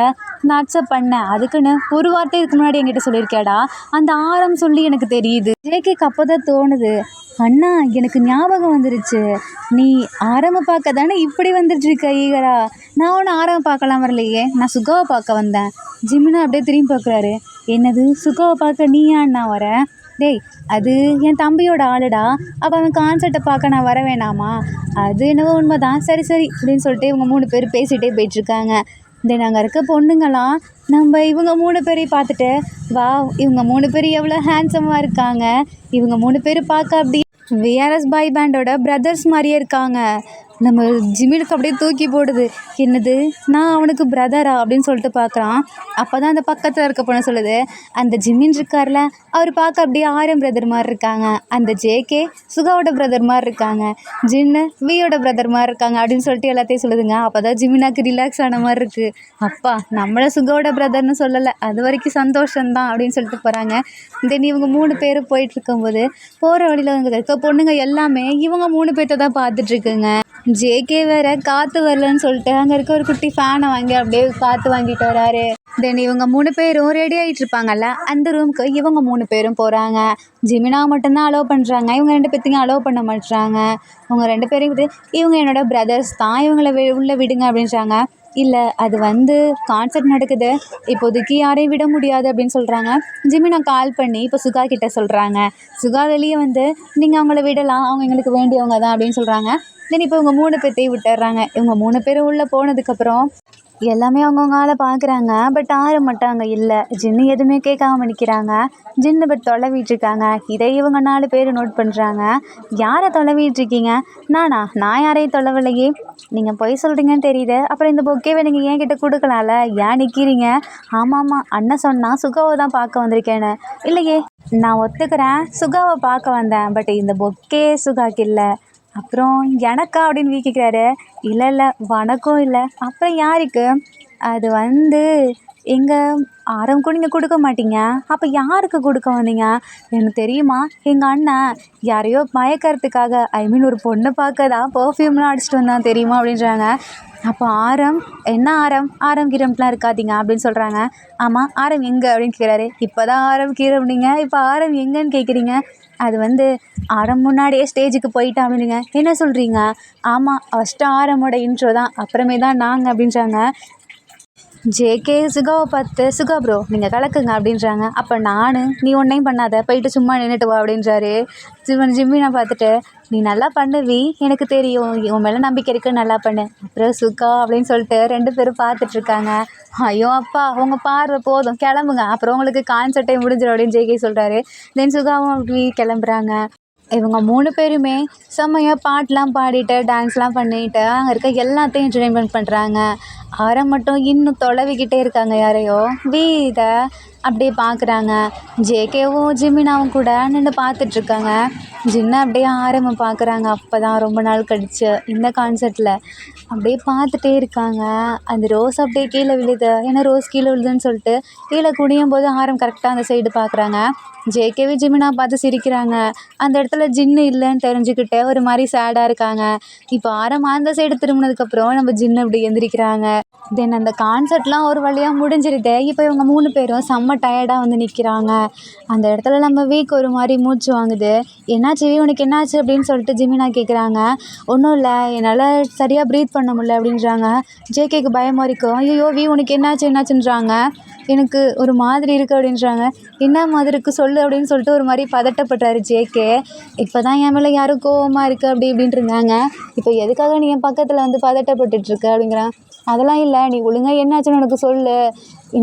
நான் அக்செப்ட் பண்ணேன். அதுக்குன்னு ஒரு வார்த்தை இதுக்கு முன்னாடி என்கிட்ட சொல்லியிருக்கேடா, அந்த ஆரம் சொல்லி எனக்கு தெரியுது. ஜேகேக்கு அப்போ தான் தோணுது, அண்ணா எனக்கு ஞாபகம் வந்துருச்சு, நீ ஆரம்ப பார்க்க தானே இப்படி வந்துட்டுருக்க ஈகரா. நான் ஒன்று ஆரம்ப பார்க்கலாம் வரலையே, நான் சுகாவை பார்க்க வந்தேன். ஜிம்முன்னு அப்படியே திரும்பி பார்க்குறாரு. என்னது, சுகாவை பார்க்க நீ அண்ணா வர? டேய், அது என் தம்பியோட ஆளுடா, அப்போ அவன் கான்சர்ட்டை பார்க்க நான் வர வேணாமா? அது என்னவோ உண்மை தான், சரி அப்படின்னு சொல்லிட்டு இவங்க 3 பேர் பேசிகிட்டே போயிட்டுருக்காங்க. தென் அங்கே இருக்க பொண்ணுங்களாம் நம்ம இவங்க 3 பேரையும் பார்த்துட்டு, வா, இவங்க 3 பேர் எவ்வளோ ஹேண்ட்ஸமாக இருக்காங்க, இவங்க 3 பேர் பார்க்க அப்படி விஆர்எஸ் பாய் பேண்டோட பிரதர்ஸ் மாதிரியே இருக்காங்க. நம்ம ஜிமினுக்கு அப்படியே தூக்கி போடுது. என்னது, நான் அவனுக்கு பிரதரா அப்படின்னு சொல்லிட்டு பார்க்குறான். அப்போ தான் அந்த பக்கத்தில் இருக்க பொண்ணு சொல்லுது, அந்த ஜிமின் இருக்கார்ல, அவர் பார்க்க அப்படியே ஆரம் பிரதர் மாதிரி இருக்காங்க, அந்த ஜேகே சுகாவோட பிரதர் மாதிரி இருக்காங்க, ஜின்னு வியோட பிரதர் மாதிரி இருக்காங்க அப்படின்னு சொல்லிட்டு எல்லாத்தையும் சொல்லுதுங்க. அப்போ தான் ஜிமினாக்கு ரிலாக்ஸ் ஆன மாதிரி இருக்குது. அப்பா, நம்மளை சுகாவோட பிரதர்னு சொல்லலை, அது வரைக்கும் சந்தோஷம்தான் அப்படின்னு சொல்லிட்டு போகிறாங்க. தென் இவங்க 3 பேரும் போயிட்டுருக்கும்போது போகிற வழியில் அங்கே இருக்க பொண்ணுங்க எல்லாமே இவங்க 3 பேர்த்த தான் பார்த்துட்ருக்குங்க. ஜேகே வேற காற்று வரலன்னு சொல்லிட்டு அங்கே இருக்க ஒரு குட்டி ஃபேனை வாங்கி அப்படியே காற்று வாங்கிட்டு வராரு. தென் இவங்க 3 பேரும் ரெடி ஆகிட்டு இருப்பாங்கல்ல, அந்த ரூமுக்கு இவங்க 3 பேரும் போகிறாங்க. ஜிமினா மட்டும்தான் அலோவ் பண்ணுறாங்க, இவங்க 2 பேர்த்தையும் அலோவ் பண்ண மாட்டுறாங்க. இவங்க 2 பேரையும் இவங்க என்னோட பிரதர்ஸ் தான், இவங்களை உள்ளே விடுங்க அப்படின்றாங்க. இல்லை, அது கான்சர்ட் நடக்குது, இப்போதைக்கு யாரையும் விட முடியாது அப்படின்னு சொல்கிறாங்க. ஜிமினா கால் பண்ணி இப்போ சுகா கிட்டே சொல்கிறாங்க. சுகா வெளியே நீங்கள் அவங்கள விடலாம், அவங்க எங்களுக்கு வேண்டியவங்க தான் அப்படின்னு சொல்கிறாங்க. தென் இப்போ இவங்க 3 பேர்த்தையும் விட்டுடுறாங்க. இவங்க 3 பேரும் உள்ளே போனதுக்கப்புறம் எல்லாமே அவங்கவுங்க ஆளை பார்க்குறாங்க. பட் ஆறு மட்டும் அங்கே இல்லை. ஜின்னு எதுவுமே கேட்காம நிற்கிறாங்க. ஜின்னு பட் தொலைவிட்டுருக்காங்க. இதை இவங்க 4 பேர் நோட் பண்ணுறாங்க. யாரை தொலைவிட்டுருக்கீங்க? நான் யாரையும் தொலைவில்லையே. நீங்கள் பொய் சொல்கிறீங்கன்னு தெரியுது, அப்புறம் இந்த பொக்கேவை நீங்கள் ஏன் கிட்ட கொடுக்கலாம்ல, ஏன் நிற்கிறீங்க? ஆமாம், அண்ணன் சொன்னால் சுகாவை தான் பார்க்க வந்திருக்கேன்னு. இல்லையே, நான் ஒத்துக்கிறேன், சுகாவை பார்க்க வந்தேன், பட் இந்த பொக்கே சுகாக்கு இல்லை. அப்புறம் எனக்கா அப்படின்னு கேட்குறாரு. இல்லை, வணக்கம் இல்லை. அப்புறம் யாருக்கு? அது எங்கள் ஆரம்பக்கும் நீங்கள் கொடுக்க மாட்டீங்க, அப்போ யாருக்கு கொடுக்க வந்தீங்க? எனக்கு தெரியுமா, எங்கள் அண்ணன் யாரையோ மயக்கிறதுக்காக, ஒரு பொண்ணை பார்க்க தான் பர்ஃப்யூம்லாம் அடிச்சிட்டு வந்தான் தெரியுமா அப்படின்றாங்க. அப்போ என்ன ஆரம் கீரம்லாம் இருக்காதீங்க அப்படின்னு சொல்கிறாங்க. ஆமாம், ஆரம் எங்கே அப்படின்னு கேட்குறாரு. இப்போ தான் ஆரம் கீரம்னீங்க, இப்போ ஆரம் எங்கேன்னு கேட்குறீங்க? அது ஆரம் முன்னாடியே ஸ்டேஜுக்கு போயிட்டான் அப்படிங்க. என்ன சொல்கிறீங்க? ஆமாம், ஃபஸ்ட்டு ஆரமோட இன்ட்ரோ தான், அப்புறமே தான் நாங்கள் அப்படின்றாங்க. ஜேகே சுகாவை பார்த்து, சுகா ப்ரோ நீங்கள் கலக்குங்க அப்படின்றாங்க. அப்போ நீ ஒன்றையும் பண்ணாத, போயிட்டு சும்மா நின்றுட்டு வா அப்படின்றாரு. ஜிம்மினை பார்த்துட்டு, நீ நல்லா பண்ணுவி, எனக்கு தெரியும், உன் மேலே நம்பிக்கை இருக்குது, நல்லா பண்ணு. அப்புறம் சுகா அப்படின்னு சொல்லிட்டு 2 பேரும் பார்த்துட்ருக்காங்க. ஐயோ அப்பா, உங்கள் பார்வை போதும், கிளம்புங்க, அப்புறம் உங்களுக்கு கான்சர்ட்டே முடிஞ்சிடும் அப்படின்னு ஜேகே சொல்கிறாரு. தென் சுகாவும் அப்படி கிளம்புறாங்க. இவங்க 3 பேருமே செம்மையாக பாட்டெலாம் பாடிட்டு டான்ஸ்லாம் பண்ணிட்டு அங்கே இருக்க எல்லாத்தையும் என்டர்டெயின்மெண்ட் பண்ணுறாங்க. ஆரம் மட்டும் இன்னும் தொலைவிக்கிட்டே இருக்காங்க யாரையோ. வீட அப்படியே பார்க்குறாங்க. ஜேகேவும் ஜிமினாவும் கூட நின்று பார்த்துட்ருக்காங்க. ஜின்னை அப்படியே ஆரம்ப பார்க்குறாங்க. அப்போ தான் ரொம்ப நாள் கழிச்சு இந்த கான்செர்ட்டில் அப்படியே பார்த்துட்டே இருக்காங்க. அந்த ரோஸ் அப்படியே கீழே விழுது. ஏன்னா ரோஸ் கீழே விழுதுன்னு சொல்லிட்டு கீழே குனியும் போது ஆரம் கரெக்டாக அந்த சைடு பார்க்குறாங்க. ஜேகேவி ஜிமினா பார்த்து சிரிக்கிறாங்க. அந்த இடத்துல ஜின்னு இல்லைன்னு தெரிஞ்சுக்கிட்டு ஒரு மாதிரி சேடாக இருக்காங்க. இப்போ ஆரம் அந்த சைடு திரும்பினதுக்கப்புறம் நம்ம ஜின்னு அப்படி எந்திரிக்கிறாங்க. தென் அந்த கான்செர்ட்லாம் ஒரு வழியாக முடிஞ்சிருது. இப்போ இவங்க 3 பேரும் செம்ம டயர்டாக வந்து நிற்கிறாங்க. அந்த இடத்துல நம்ம வீக் ஒரு மாதிரி மூச்சு வாங்குது. என்னாச்சு உனக்கு என்னாச்சு அப்படின்னு சொல்லிட்டு ஜிமினா கேட்குறாங்க. ஒன்றும் இல்லை, என்னால் சரியாக ப்ரீத் பண்ண முடியல அப்படின்றாங்க. ஜேகேக்கு பயமாக இருக்கும். ஐயோ உனக்கு என்னாச்சுன்றாங்க. எனக்கு ஒரு மாதிரி இருக்குது அப்படின்றாங்க. என்ன மாதிரி இருக்குது சொல்லு அப்படின்னு சொல்லிட்டு ஒரு மாதிரி பதட்டப்படுறாரு ஜேகே. இப்போ தான் என் மேலே யாரும் கோவமாக இருக்குது அப்படி இப்படின்ட்டு இருந்தாங்க. இப்போ எதுக்காக நீ என் பக்கத்தில் வந்து பதட்டப்பட்டுட்ருக்க அப்படிங்கிறான். அதெல்லாம் இல்லை, நீ ஒழுங்காக என்னாச்சுன்னு எனக்கு சொல்லு.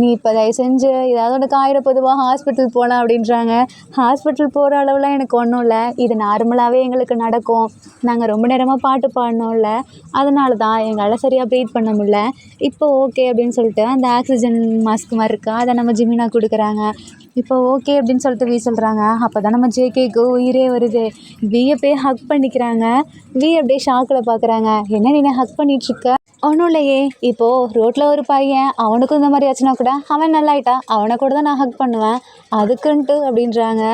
நீ இப்போ தயவு செஞ்சு ஏதாவது உனக்கு பொதுவாக ஹாஸ்பிட்டல் போகலாம் அப்படின்றாங்க. ஹாஸ்பிட்டல் போகிற அளவுலாம் எனக்கு ஒன்றும் இல்லை, இது நார்மலாகவே எங்களுக்கு நடக்கும். நாங்கள் ரொம்ப நேரமாக பாட்டு பாடினோம்ல, அதனால தான் எங்களால் சரியாக ப்ரீத் பண்ண முடியல. இப்போ ஓகே அப்படின்னு சொல்லிட்டு அந்த ஆக்சிஜன் மாஸ்க் மாதிரி இருக்கா அதை நம்ம ஜிமினா கொடுக்குறாங்க. இப்போ ஓகே அப்படின்னு சொல்லிட்டு வி சொல்கிறாங்க. அப்போ தான் நம்ம ஜேகேக்கு உயிரே வருது. வியை போய் ஹக் பண்ணிக்கிறாங்க. வி அப்படியே ஷாக்கில் பார்க்குறாங்க. என்ன நீ ஹக் பண்ணிகிட்ருக்க? ஒன்றும் இல்லையே, இப்போது ரோட்டில் ஒரு பையன் அவனுக்கும் இந்த மாதிரி ஆச்சுன்னா கூட அவன் நல்லாயிட்டா அவனை கூட தான் நான் ஹக் பண்ணுவேன், அதுக்குன்ட்டு அப்படின்றாங்க.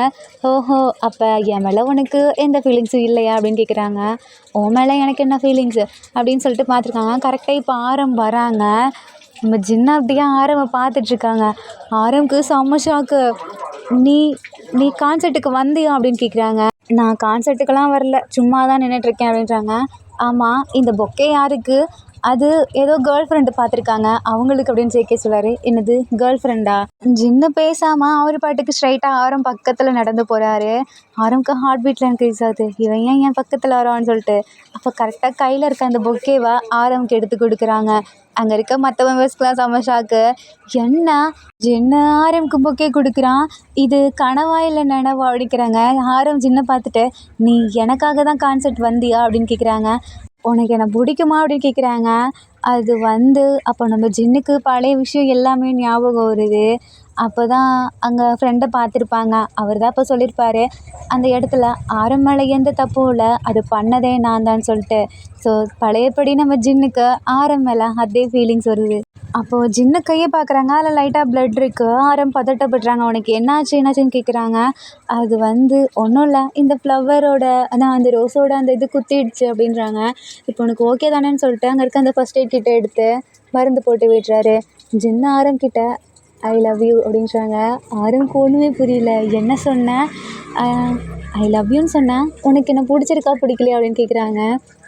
ஓஹோ, அப்போ என் மேலே உனக்கு எந்த ஃபீலிங்ஸும் இல்லையா அப்படின்னு கேட்குறாங்க. உன் மேலே எனக்கு என்ன ஃபீலிங்ஸு அப்படின்னு சொல்லிட்டு பார்த்துருக்காங்க. கரெக்டாக இப்போ ஆரம் வராங்க. நம்ம ஜின்னா அப்படியே ஆரமை பார்த்துட்ருக்காங்க. ஆரம்க்கு செம்ம ஷாக்கு. நீ நீ கான்சர்ட்டுக்கு வந்தியா அப்படின்னு கேட்குறாங்க. நான் கான்சர்ட்டுக்கெல்லாம் வரல, சும்மா தான் நின்றுட்டுருக்கேன் அப்படின்றாங்க. ஆமாம், இந்த பொக்கே யாருக்கு? அது ஏதோ கேர்ள் ஃப்ரெண்டு பார்த்துருக்காங்க அவங்களுக்கு அப்படின்னு ஜேகே சொல்கிறாரு. என்னது கேர்ள் ஃப்ரெண்டா? ஜின்னு பேசாமல் அவர் பாட்டுக்கு ஸ்ட்ரைட்டாக ஆரம் பக்கத்தில் நடந்து போகிறாரு. ஆரம்க்கு ஹார்ட் பீட்டில் இன்க்ரீஸ் ஆகுது. இவன் ஏன் என் பக்கத்தில் வரான்னு சொல்லிட்டு அப்போ கரெக்டாக கையில் இருக்க அந்த பொக்கேவை ஆரம்க்கு எடுத்து கொடுக்குறாங்க. அங்கே இருக்க மற்ற மெம்பர்ஸ்க்கெலாம் செம்ம ஷாக்கு. என்ன ஆரம்க்கு பொக்கே கொடுக்குறான், இது கனவா இல்லை நினவா அப்படிங்கிறாங்க. ஆரம் ஜின்னை பார்த்துட்டு நீ எனக்காக தான் கான்செர்ட் வந்தியா அப்படின்னு கேட்குறாங்க. உனக்கு என்ன பிடிக்குமா அப்படின்னு கேட்குறாங்க. அது வந்து அப்போ நம்ம ஜின்னுக்கு பழைய விஷயம் எல்லாமே ஞாபகம் வருது. அப்போ தான் அங்கே ஃப்ரெண்டை பார்த்துருப்பாங்க. அவர் தான் இப்போ சொல்லியிருப்பாரு அந்த இடத்துல ஆரம் மேலே எந்த தப்பும் இல்லை, அது பண்ணதே நான் தான் சொல்லிட்டு. ஸோ பழையபடி நம்ம ஜின்னுக்கு ஆரம் மேலே அதே ஃபீலிங்ஸ் வருது. அப்போது ஜின்னு கையை பார்க்குறாங்க. அதில் லைட்டாக ப்ளட் இருக்குது. ஆரம் பதட்டப்படுறாங்க. உனக்கு என்னாச்சுன்னு கேட்குறாங்க. அது வந்து ஒன்றும் இல்லை, இந்த ஃப்ளவரோட அதான் அந்த ரோஸோட அந்த இது குத்திடுச்சு அப்படின்றாங்க. இப்போ உனக்கு ஓகே தானேன்னு சொல்லிட்டு அங்கே இருக்க அந்த ஃபஸ்ட் எய்ட் கிட்ட எடுத்து மருந்து போட்டு விடுறாரு. ஜின்னு ஆரம் கிட்ட ஐ லவ் யூ அப்படின்றாங்க. ஆரம்க்கு ஒன்றுமே புரியல. என்ன சொன்னேன்? ஐ லவ் யூன்னு சொன்னேன். உனக்கு என்ன பிடிச்சிருக்கா பிடிக்கலையா அப்படின்னு கேட்குறாங்க.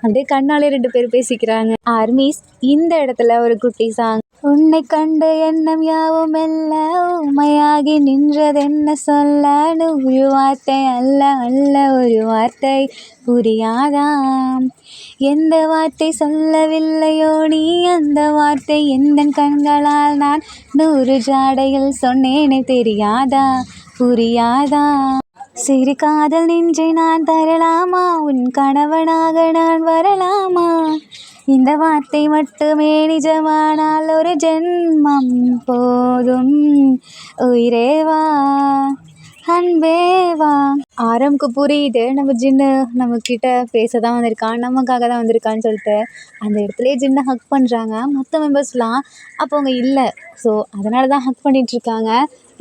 அப்படியே கண்ணாலே 2 பேர் பேசிக்கிறாங்க. ஆர்மிஸ் இந்த இடத்துல ஒரு குட்டி சாங். உன்னை கண்ட எண்ணம் யாவும் மெல்ல ஊமையாகி நின்றதென்ன சொல்ல, நூறு வார்த்தை அல்ல அல்ல ஒரு வார்த்தை புரியாதாம். எந்த வார்த்தை சொல்லவில்லையோ நீ, அந்த வார்த்தை எந்தன் கண்களால் நான் 100 ஜாடையில் சொன்னேனே தெரியாதா புரியாதா. சிறு காதல் நெஞ்சை நான் தரலாமா, உன் கணவனாக நான் வரலாமா, இந்த வார்த்தை மட்டுமே நிஜமானால் ஒரு ஜென்மம் போதும், உயிரே வா அன்பே வா. ஆரம்க்கு புரியுது நம்ம ஜின்னு நம்மக்கிட்ட பேச தான் வந்திருக்கான், நமக்காக தான் வந்திருக்கான்னு சொல்லிட்டு அந்த இடத்துலையே ஜின்னை ஹக் பண்ணுறாங்க. மற்ற மெம்பர்ஸ்லாம் அப்போ அவங்க இல்லை, ஸோ அதனால தான் ஹக் பண்ணிகிட்ருக்காங்க.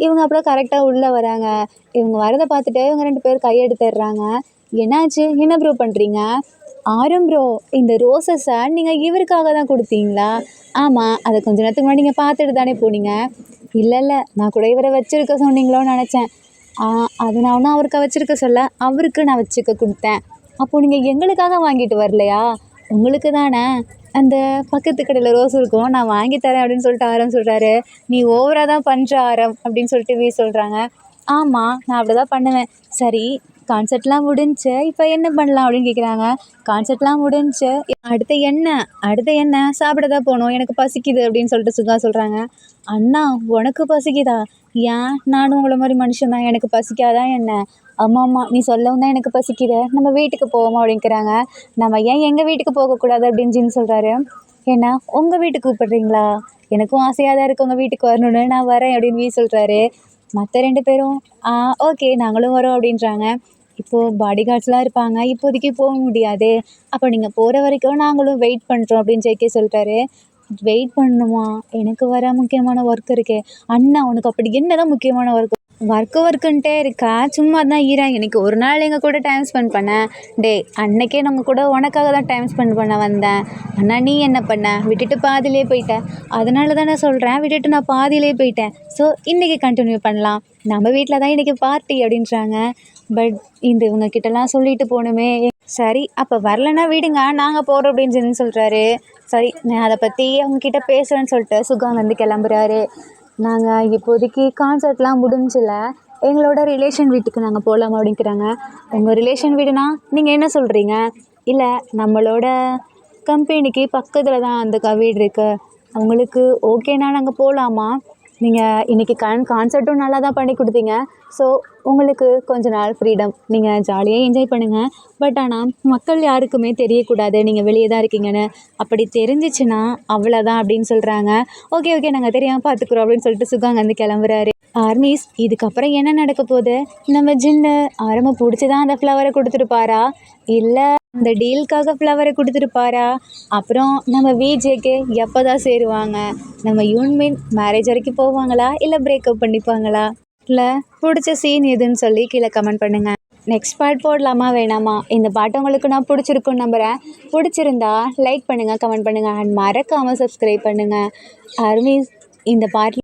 இவங்க அப்புறம் கரெக்டாக உள்ளே வராங்க. இவங்க வரதை பார்த்துட்டு இவங்க 2 பேர் கையெடுத்துடுறாங்க. என்னாச்சு, என்ன ப்ரோ பண்ணுறீங்க? ஆரம் ப்ரோ, இந்த ரோசஸை நீங்கள் இவருக்காக தான் கொடுத்தீங்களா? ஆமாம், அதை கொஞ்ச நேரத்துக்கு முன்னாடி நீங்கள் பார்த்துட்டு தானே போனீங்க. இல்லை, நான் கூட இவரை வச்சுருக்க சொன்னீங்களோன்னு நினச்சேன். அது நான் ஒன்றும் அவருக்கு வச்சுருக்க சொல்ல, அவருக்கு நான் வச்சுக்க கொடுத்தேன். அப்போது நீங்கள் எங்களுக்காக வாங்கிட்டு வரலையா? உங்களுக்கு தானே அந்த பக்கத்து கடையில் ரோஸ் இருக்கும், நான் வாங்கி தரேன் அப்படின்னு சொல்லிட்டு ஆரம் சொல்கிறாரு. நீ ஓவராக தான் பண்ணுற ஆரம் அப்படின்னு சொல்லிட்டு வி சொல்கிறாங்க. ஆமாம், நான் அப்படி தான் பண்ணுவேன். சரி, கான்செர்ட்லாம் முடிஞ்சு இப்போ என்ன பண்ணலாம் அப்படின்னு கேட்குறாங்க. கான்செர்ட்லாம் முடிஞ்சு அடுத்து என்ன சாப்பிட தான் போகணும், எனக்கு பசிக்குது அப்படின்னு சொல்லிட்டு சுகா சொல்கிறாங்க. அண்ணா உனக்கு பசிக்குதா? ஏன், நானும் உங்களை மாதிரி மனுஷன் தான், எனக்கு பசிக்காதான் என்ன? ஆமாம், நீ சொல்லவும் தான் எனக்கு பசிக்குது, நம்ம வீட்டுக்கு போவோமா அப்படிங்கிறாங்க. நம்ம ஏன் எங்கள் வீட்டுக்கு போகக்கூடாது அப்படின்னு ஜின்னு சொல்கிறாரு. ஏன்னா உங்கள் வீட்டுக்கு கூப்பிட்றீங்களா? எனக்கும் ஆசையாக தான் இருக்குது உங்கள் வீட்டுக்கு வரணுன்னு, நான் வரேன் அப்படின்னு வி சொல்கிறாரு. மற்ற 2 பேரும் ஓகே நாங்களும் வரோம் அப்படின்றாங்க. இப்போது பாடி கார்ட்ஸ்லாம் இருப்பாங்க, இப்போதைக்கு போக முடியாது, அப்போ நீங்கள் போகிற வரைக்கும் நாங்களும் வெயிட் பண்ணுறோம் அப்படின்னு ஜேகே சொல்லிட்டாரு. வெயிட் பண்ணணுமா? எனக்கு வேற முக்கியமான ஒர்க் இருக்கே. அண்ணா உனக்கு அப்படி என்னதான் முக்கியமான ஒர்க்குன்ட்டே இருக்கா? சும்மா தான் ஈரேன். இன்னைக்கு ஒரு நாள் எங்கள் கூட டைம் ஸ்பெண்ட் பண்ணேன். டேய் அன்னைக்கே நாங்கள் கூட உனக்காக தான் டைம் ஸ்பெண்ட் பண்ண வந்தேன். அண்ணா நீ என்ன பண்ண? விட்டுட்டு பாதியிலே போயிட்டேன். அதனால தான் நான் சொல்கிறேன், விட்டுட்டு நான் பாதியிலே போயிட்டேன். ஸோ இன்றைக்கி கண்டினியூ பண்ணலாம். நம்ம வீட்டில் தான் இன்றைக்கி பார்ட்டி அப்படின்றாங்க. பட் இவங்க கிட்டலாம் சொல்லிட்டு போகணுமே. சரி அப்போ வரலன்னா விடுங்க, நாங்கள் போகிறோம் அப்படின்னு சொல்கிறாரு. சரி நான் அதை பற்றி அவங்கக்கிட்ட பேசுகிறேன்னு சொல்லிட்டு சுகாந்த் வந்து கிளம்புறாரு. நாங்கள் இப்போதைக்கு கான்சர்ட்லாம் முடிஞ்சில்ல, எங்களோட ரிலேஷன் வீட்டுக்கு நாங்கள் போகலாமா அப்படிங்கிறாங்க. உங்கள் ரிலேஷன் வீடுனா நீங்கள் என்ன சொல்கிறீங்க? இல்லை நம்மளோட கம்பெனிக்கு பக்கத்தில் தான் அந்த வீடு இருக்குது, அவங்களுக்கு ஓகேனா நாங்கள் போகலாமா? நீங்கள் இன்றைக்கி கான்சர்ட்டும் நல்லா தான் பண்ணி கொடுத்தீங்க. ஸோ உங்களுக்கு கொஞ்ச நாள் ஃப்ரீடம், நீங்கள் ஜாலியாக என்ஜாய் பண்ணுங்கள். பட் ஆனால் மக்கள் யாருக்குமே தெரியக்கூடாது நீங்கள் வெளியே தான் இருக்கீங்கன்னு. அப்படி தெரிஞ்சிச்சுன்னா அவ்வளோதான் அப்படின்னு சொல்கிறாங்க. ஓகே நாங்கள் தெரியாமல் பார்த்துக்குறோம் அப்படின்னு சொல்லிட்டு சுகாந்த் வந்து கிளம்புறாரு. ஆர்மிஸ் இதுக்கப்புறம் என்ன நடக்க போகுது? நம்ம ஜின்னு ஆரம்பம் பிடிச்சி தான் அந்த ஃப்ளவரை கொடுத்துருப்பாரா, இல்லை அந்த டீலுக்காக ஃப்ளவரை கொடுத்துருப்பாரா? அப்புறம் நம்ம விஜேக்கு எப்போ தான் சேருவாங்க? நம்ம யூன்மின் மேரேஜ் வரைக்கும் போவாங்களா, இல்லை பிரேக்கப் பண்ணிப்பாங்களா? இல்லை பிடிச்ச சீன் எதுன்னு சொல்லி கீழே கமெண்ட் பண்ணுங்கள். நெக்ஸ்ட் பார்ட் போடலாமா வேணாமா? இந்த பாட்டு உங்களுக்கு நான் பிடிச்சிருக்குன்னு நம்புகிறேன். பிடிச்சிருந்தா லைக் பண்ணுங்கள், கமெண்ட் பண்ணுங்கள் அண்ட் மறக்காமல் சப்ஸ்கிரைப் பண்ணுங்கள். ஆர்மிஸ் இந்த பாட்டில்